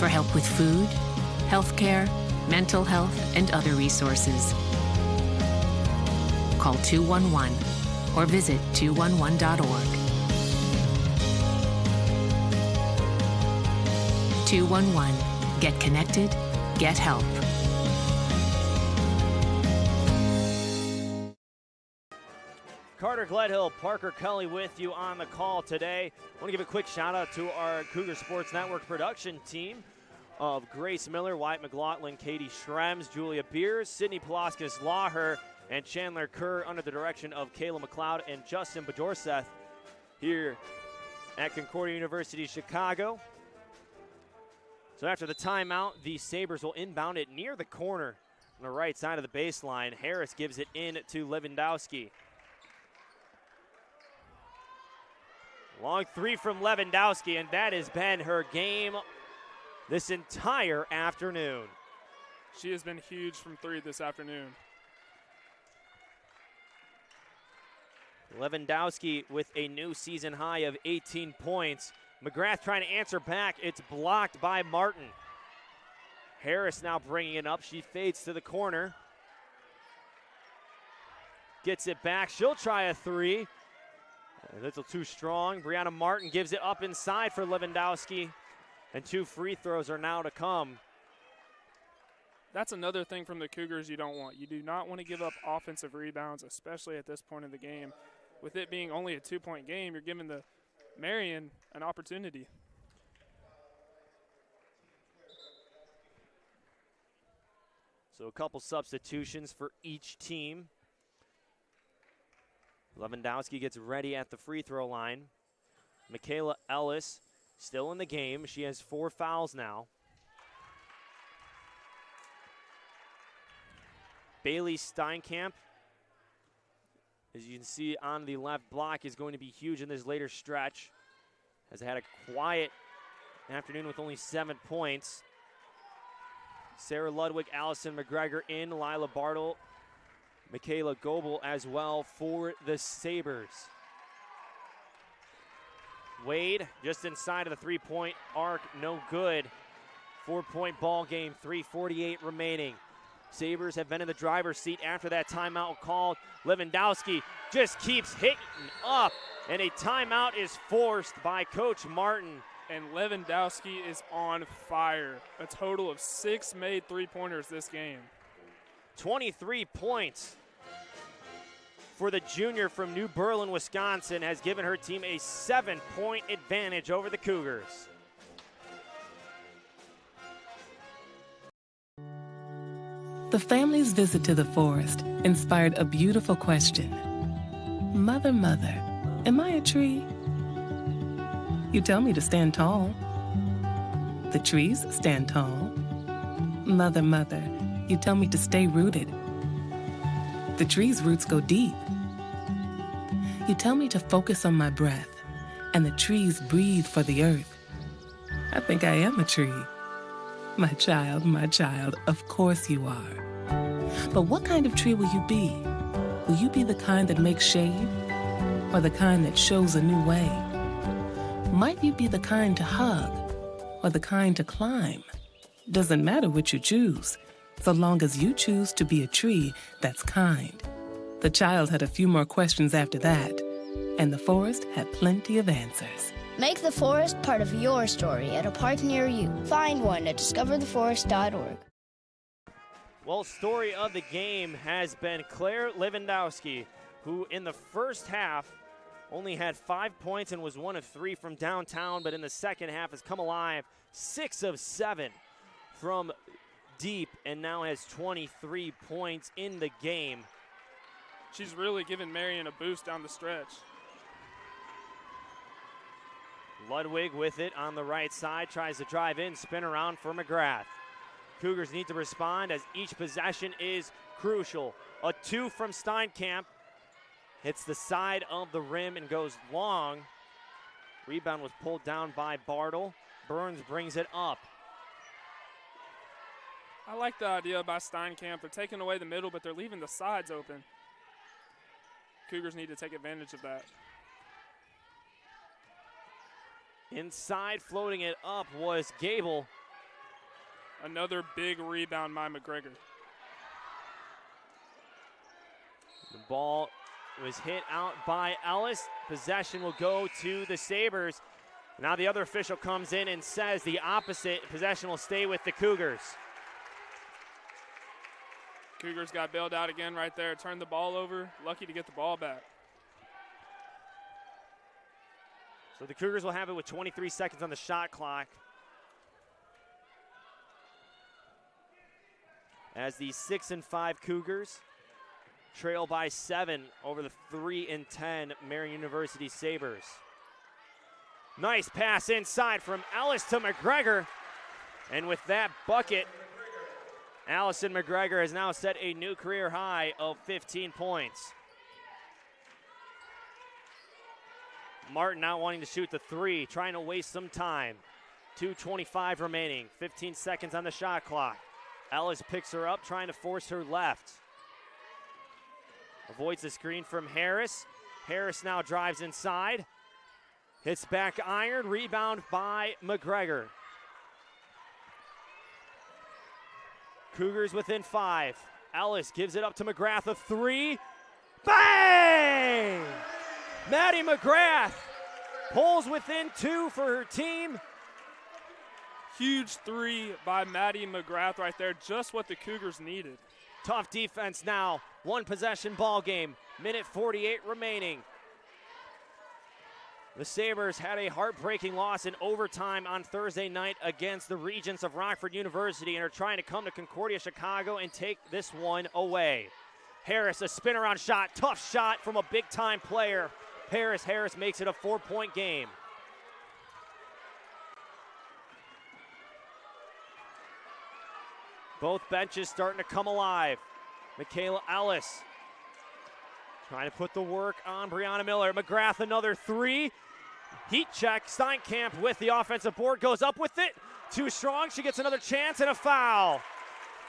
[SPEAKER 10] For help with food, healthcare, mental health, and other resources. Call 211 or visit 211.org. 211. Get connected, get help.
[SPEAKER 1] Carter Gledhill, Parker Kelly with you on the call today. I want to give a quick shout out to our Cougar Sports Network production team of Grace Miller, Wyatt McLaughlin, Katie Schrems, Julia Beers, Sydney Palaskis Lawher, and Chandler Kerr under the direction of Kayla McLeod and Justin Bedorseth here at Concordia University, Chicago. So after the timeout, the Sabres will inbound it near the corner on the right side of the baseline. Harris gives it in to Lewandowski. Long three from Lewandowski, and that has been her game this entire afternoon.
[SPEAKER 2] She has been huge from three this afternoon.
[SPEAKER 1] Lewandowski with a new season high of 18 points. McGrath trying to answer back. It's blocked by Martin. Harris now bringing it up. She fades to the corner. Gets it back. She'll try a three. A little too strong. Brianna Martin gives it up inside for Lewandowski. And two free throws are now to come.
[SPEAKER 2] That's another thing from the Cougars you don't want. You do not want to give up offensive rebounds, especially at this point in the game. With it being only a 2-point game, you're giving the Marian an opportunity.
[SPEAKER 1] So a couple substitutions for each team. Lewandowski gets ready at the free throw line. Michaela Ellis still in the game. She has 4 fouls now. Bailey Steinkamp, as you can see on the left block, is going to be huge in this later stretch. Has had a quiet afternoon with only 7 points. Sarah Ludwig, Allison McGregor in, Lila Bartle, Michaela Goebel as well for the Sabres. Wade just inside of the three-point arc, no good. 4-point ball game, 3:48 remaining. Sabres have been in the driver's seat after that timeout called. Lewandowski just keeps hitting up, and a timeout is forced by Coach Martin.
[SPEAKER 2] And Lewandowski is on fire. A total of 6 made three-pointers this game.
[SPEAKER 1] 23 points for the junior from New Berlin, Wisconsin, has given her team a 7-point advantage over the Cougars.
[SPEAKER 5] The family's visit to the forest inspired a beautiful question. Mother, mother, am I a tree? You tell me to stand tall. The trees stand tall. Mother, mother, you tell me to stay rooted. The tree's roots go deep. You tell me to focus on my breath, and the trees breathe for the earth. I think I am a tree. My child, of course you are. But what kind of tree will you be? Will you be the kind that makes shade? Or the kind that shows a new way? Might you be the kind to hug? Or the kind to climb? Doesn't matter which you choose, so long as you choose to be a tree that's kind. The child had a few more questions after that, and the forest had plenty of answers.
[SPEAKER 6] Make the forest part of your story at a park near you. Find one at discovertheforest.org.
[SPEAKER 1] Well, story of the game has been Claire Lewandowski, who in the first half only had 5 points and was 1 of 3 from downtown, but in the second half has come alive, 6 of 7 from deep, and now has 23 points in the game.
[SPEAKER 2] She's really given Marian a boost down the stretch.
[SPEAKER 1] Ludwig with it on the right side, tries to drive in, spin around for McGrath. Cougars need to respond as each possession is crucial. A 2 from Steinkamp, hits the side of the rim and goes long. Rebound was pulled down by Bartle. Burns brings it up.
[SPEAKER 2] I like the idea by Steinkamp. They're taking away the middle, but they're leaving the sides open. Cougars need to take advantage of that.
[SPEAKER 1] Inside, floating it up was Gable.
[SPEAKER 2] Another big rebound by McGregor.
[SPEAKER 1] The ball was hit out by Ellis. Possession will go to the Sabres. Now the other official comes in and says the opposite. Possession will stay with the Cougars.
[SPEAKER 2] Cougars got bailed out again right there. Turned the ball over. Lucky to get the ball back.
[SPEAKER 1] So the Cougars will have it with 23 seconds on the shot clock. As the 6 and 5 Cougars trail by 7 over the 3 and 10 Marian University Sabres. Nice pass inside from Ellis to McGregor. And with that bucket, Allison McGregor has now set a new career high of 15 points. Martin not wanting to shoot the 3, trying to waste some time. 2:25 remaining, 15 seconds on the shot clock. Ellis picks her up, trying to force her left. Avoids the screen from Harris. Harris now drives inside. Hits back iron, rebound by McGregor. Cougars within 5. Ellis gives it up to McGrath, a 3. Bang! Maddie McGrath pulls within 2 for her team.
[SPEAKER 2] Huge 3 by Maddie McGrath right there, just what the Cougars needed.
[SPEAKER 1] Tough defense now, 1 possession ball game, minute 48 remaining. The Sabres had a heartbreaking loss in overtime on Thursday night against the Regents of Rockford University and are trying to come to Concordia, Chicago and take this one away. Harris, a spin around shot, tough shot from a big time player. Harris makes it a 4-point game. Both benches starting to come alive. Michaela Ellis trying to put the work on Brianna Miller. McGrath, another 3. Heat check. Steinkamp with the offensive board, goes up with it. Too strong. She gets another chance and a foul.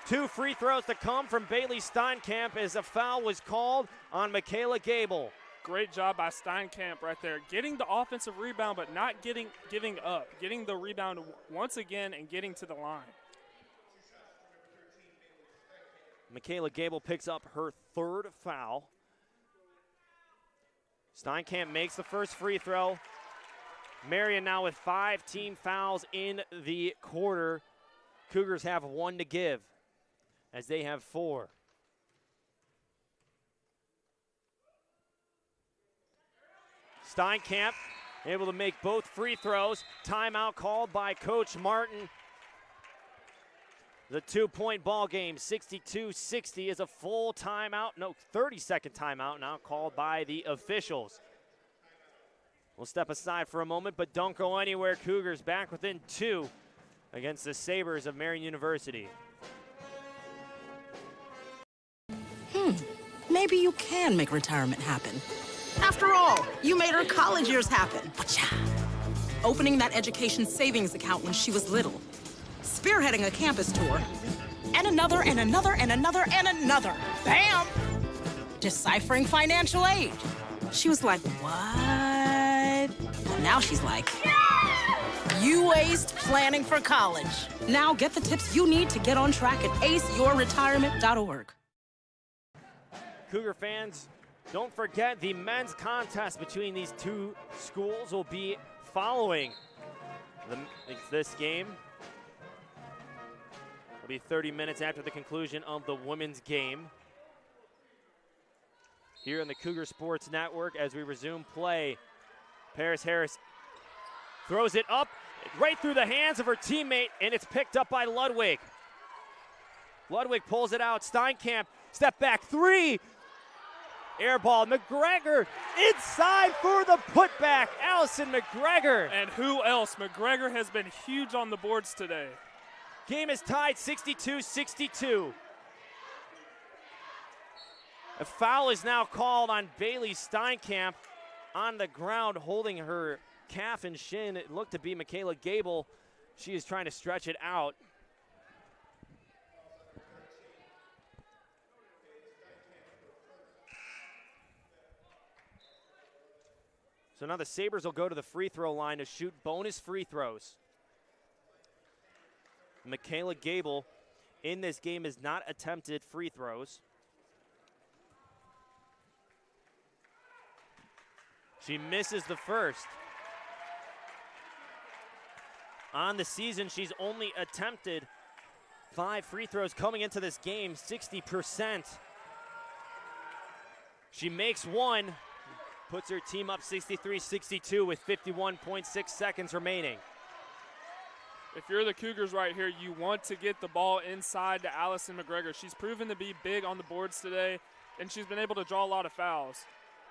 [SPEAKER 1] 2 free throws to come from Bailey Steinkamp as a foul was called on Michaela Gable.
[SPEAKER 2] Great job by Steinkamp right there. Getting the offensive rebound, but not giving up. Getting the rebound once again and getting to the line.
[SPEAKER 1] Michaela Gable picks up her 3rd foul. Steinkamp makes the first free throw. Marian now with 5 team fouls in the quarter. Cougars have 1 to give as they have 4. Steinkamp able to make both free throws. Timeout called by Coach Martin. The 2-point ball game, 62-60 is a full timeout. No, 30-second timeout now called by the officials. We'll step aside for a moment, but don't go anywhere. Cougars back within 2 against the Sabres of Marian University.
[SPEAKER 3] Maybe you can make retirement happen. After all, you made her college years happen. Opening that education savings account when she was little. spearheading a campus tour. And another, and another, and another, and another. Bam! Deciphering financial aid. She was like, what? Now she's like, you aced planning for college. Now get the tips you need to get on track at aceyourretirement.org.
[SPEAKER 1] Cougar fans, don't forget the men's contest between these two schools will be following this game. It'll be 30 minutes after the conclusion of the women's game. Here on the Cougar Sports Network as we resume play. Paris Harris throws it up right through the hands of her teammate, and it's picked up by Ludwig. Ludwig pulls it out. Steinkamp, step back three. Air ball. McGregor inside for the putback. Allison McGregor.
[SPEAKER 2] And who else? McGregor has been huge on the boards today.
[SPEAKER 1] Game is tied 62-62. A foul is now called on Bailey Steinkamp on the ground, holding her calf and shin. It looked to be Michaela Gable. She is trying to stretch it out. So now the Sabres will go to the free throw line to shoot bonus free throws. Michaela Gable in this game has not attempted free throws. She misses the first. On the season, she's only attempted 5 free throws coming into this game, 60%. She makes one, puts her team up 63-62 with 51.6 seconds remaining.
[SPEAKER 2] If you're the Cougars right here, you want to get the ball inside to Allison McGregor. She's proven to be big on the boards today, and she's been able to draw a lot of fouls.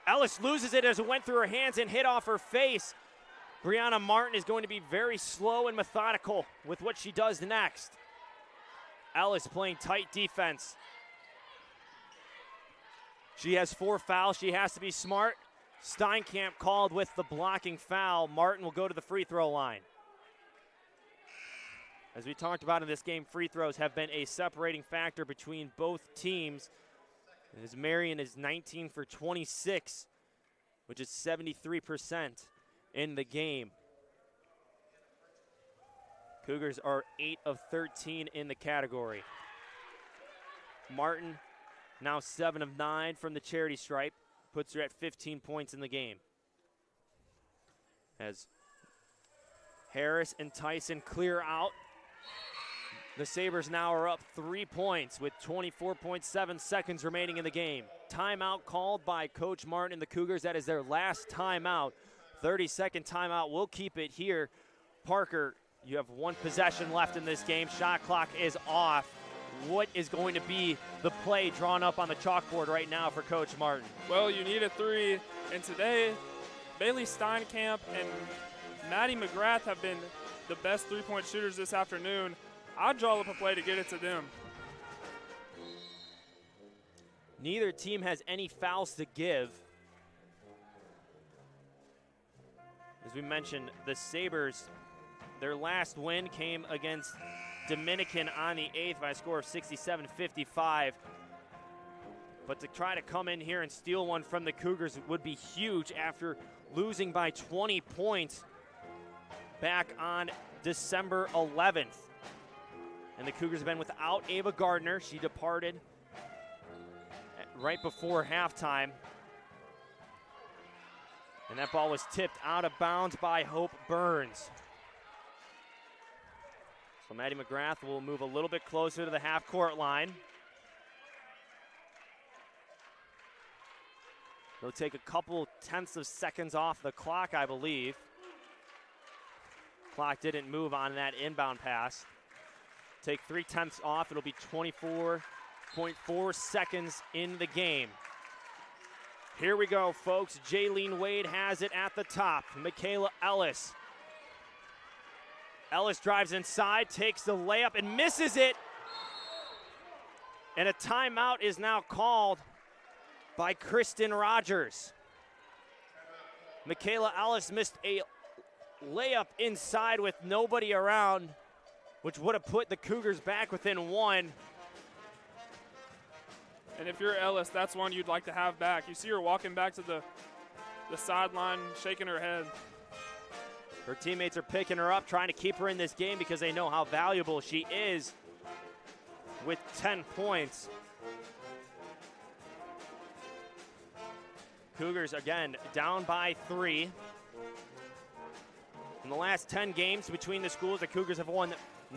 [SPEAKER 1] Ellis loses it as it went through her hands and hit off her face. Brianna Martin is going to be very slow and methodical with what she does next. Ellis playing tight defense. She has 4 fouls. She has to be smart. Steinkamp called with the blocking foul. Martin will go to the free throw line. As we talked about in this game, free throws have been a separating factor between both teams. As Marian is 19 for 26, which is 73% in the game. Cougars are 8 of 13 in the category. Martin now 7 of 9 from the charity stripe, puts her at 15 points in the game. As Harris and Tyson clear out, the Sabres now are up 3 points with 24.7 seconds remaining in the game. Timeout called by Coach Martin and the Cougars. That is their last timeout. 30-second timeout. We'll keep it here. Parker, you have 1 possession left in this game. Shot clock is off. What is going to be the play drawn up on the chalkboard right now for Coach Martin?
[SPEAKER 2] Well, you need a 3, and today Bailey Steinkamp and Maddie McGrath have been the best 3-point shooters this afternoon. I'd draw up a play to get it to them.
[SPEAKER 1] Neither team has any fouls to give. As we mentioned, the Sabres, their last win came against Dominican on the 8th by a score of 67-55. But to try to come in here and steal one from the Cougars would be huge after losing by 20 points back on December 11th. And the Cougars have been without Ava Gardner. She departed right before halftime. And that ball was tipped out of bounds by Hope Burns. So Maddie McGrath will move a little bit closer to the half-court line. They'll take a couple tenths of seconds off the clock, I believe. Clock didn't move on that inbound pass. Take 3 tenths off. It'll be 24.4 seconds in the game. Here we go, folks. Jaylene Wade has it at the top. Michaela Ellis. Ellis drives inside, takes the layup, and misses it. And a timeout is now called by Kristen Rogers. Michaela Ellis missed a layup inside with nobody around. which would have put the Cougars back within 1.
[SPEAKER 2] And if you're Ellis, that's one you'd like to have back. You see her walking back to the sideline, shaking her head.
[SPEAKER 1] Her teammates are picking her up, trying to keep her in this game because they know how valuable she is with 10 points. Cougars, again, down by 3. In the last 10 games between the schools, the Cougars have won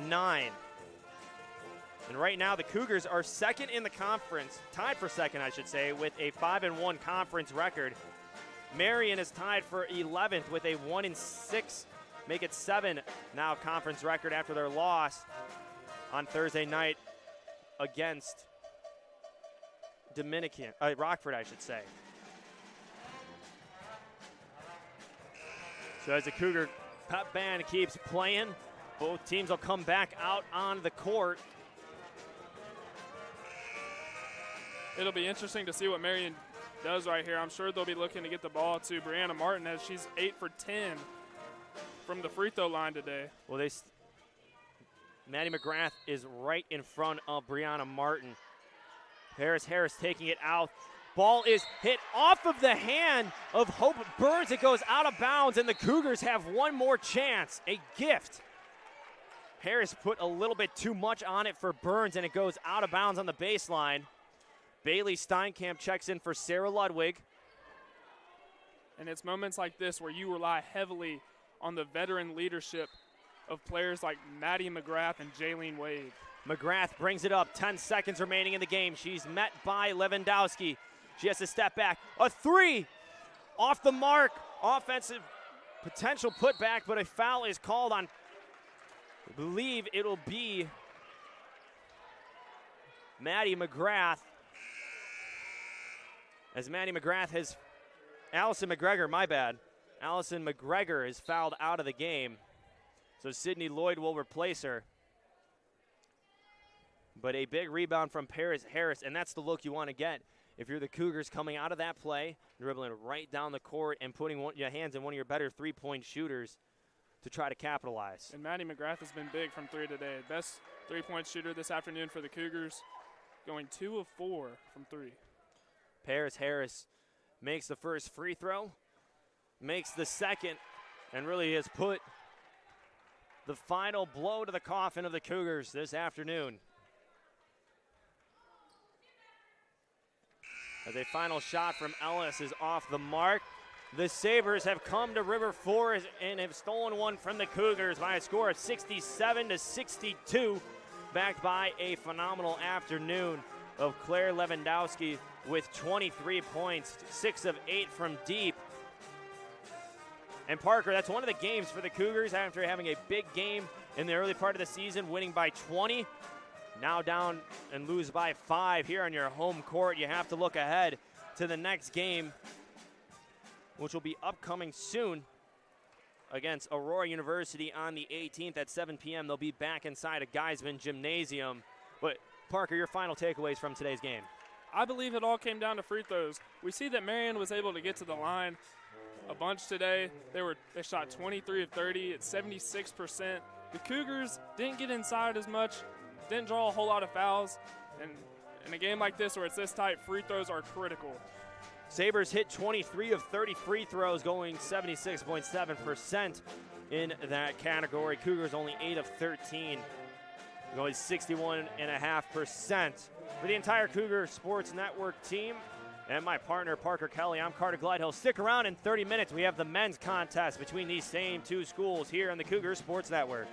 [SPEAKER 1] 9. And right now, the Cougars are second in the conference, tied for second, I should say, with a 5-1 conference record. Marian is tied for 11th with a 1-6, make it 7 now conference record after their loss on Thursday night against Rockford, I should say. So as the Cougar pep band keeps playing, both teams will come back out on the court.
[SPEAKER 2] It'll be interesting to see what Marian does right here. I'm sure they'll be looking to get the ball to Brianna Martin as she's 8 for 10 from the free throw line today.
[SPEAKER 1] Well, Maddie McGrath is right in front of Brianna Martin. Harris taking it out. Ball is hit off of the hand of Hope Burns. It goes out of bounds, and the Cougars have one more chance, a gift. Harris put a little bit too much on it for Burns, and it goes out of bounds on the baseline. Bailey Steinkamp checks in for Sarah Ludwig.
[SPEAKER 2] And it's moments like this where you rely heavily on the veteran leadership of players like Maddie McGrath and Jaylene Wade.
[SPEAKER 1] McGrath brings it up, 10 seconds remaining in the game. She's met by Lewandowski. She has to step back. A 3 off the mark. Offensive potential putback, but a foul is called on, I believe it'll be Maddie McGrath. As Allison McGregor is fouled out of the game. So Sydney Lloyd will replace her. But a big rebound from Paris Harris, and that's the look you want to get if you're the Cougars coming out of that play, dribbling right down the court and putting your hands in one of your better three-point shooters to try to capitalize.
[SPEAKER 2] And Maddie McGrath has been big from 3 today. Best three-point shooter this afternoon for the Cougars, going 2 of 4 from 3.
[SPEAKER 1] Paris Harris makes the first free throw, makes the second, and really has put the final blow to the coffin of the Cougars this afternoon. As a final shot from Ellis is off the mark. The Sabres have come to River Forest and have stolen one from the Cougars by a score of 67-62, backed by a phenomenal afternoon of Claire Lewandowski with 23 points, 6 of 8 from deep. And Parker, that's one of the games for the Cougars after having a big game in the early part of the season, winning by 20. Now down and lose by 5 here on your home court. You have to look ahead to the next game, which will be upcoming soon against Aurora University on the 18th at 7 p.m. They'll be back inside a Geisman Gymnasium. But Parker, your final takeaways from today's game?
[SPEAKER 2] I believe it all came down to free throws. We see that Marian was able to get to the line a bunch today. They shot 23 of 30 at 76%. The Cougars didn't get inside as much, didn't draw a whole lot of fouls, and in a game like this where it's this tight, free throws are critical.
[SPEAKER 1] Sabres hit 23 of 30 free throws, going 76.7% in that category. Cougars only 8 of 13, going 61.5%. For the entire Cougar Sports Network team and my partner Parker Kelly, I'm Carter Gleithill. Stick around in 30 minutes. We have the men's contest between these same two schools here on the Cougar Sports Network.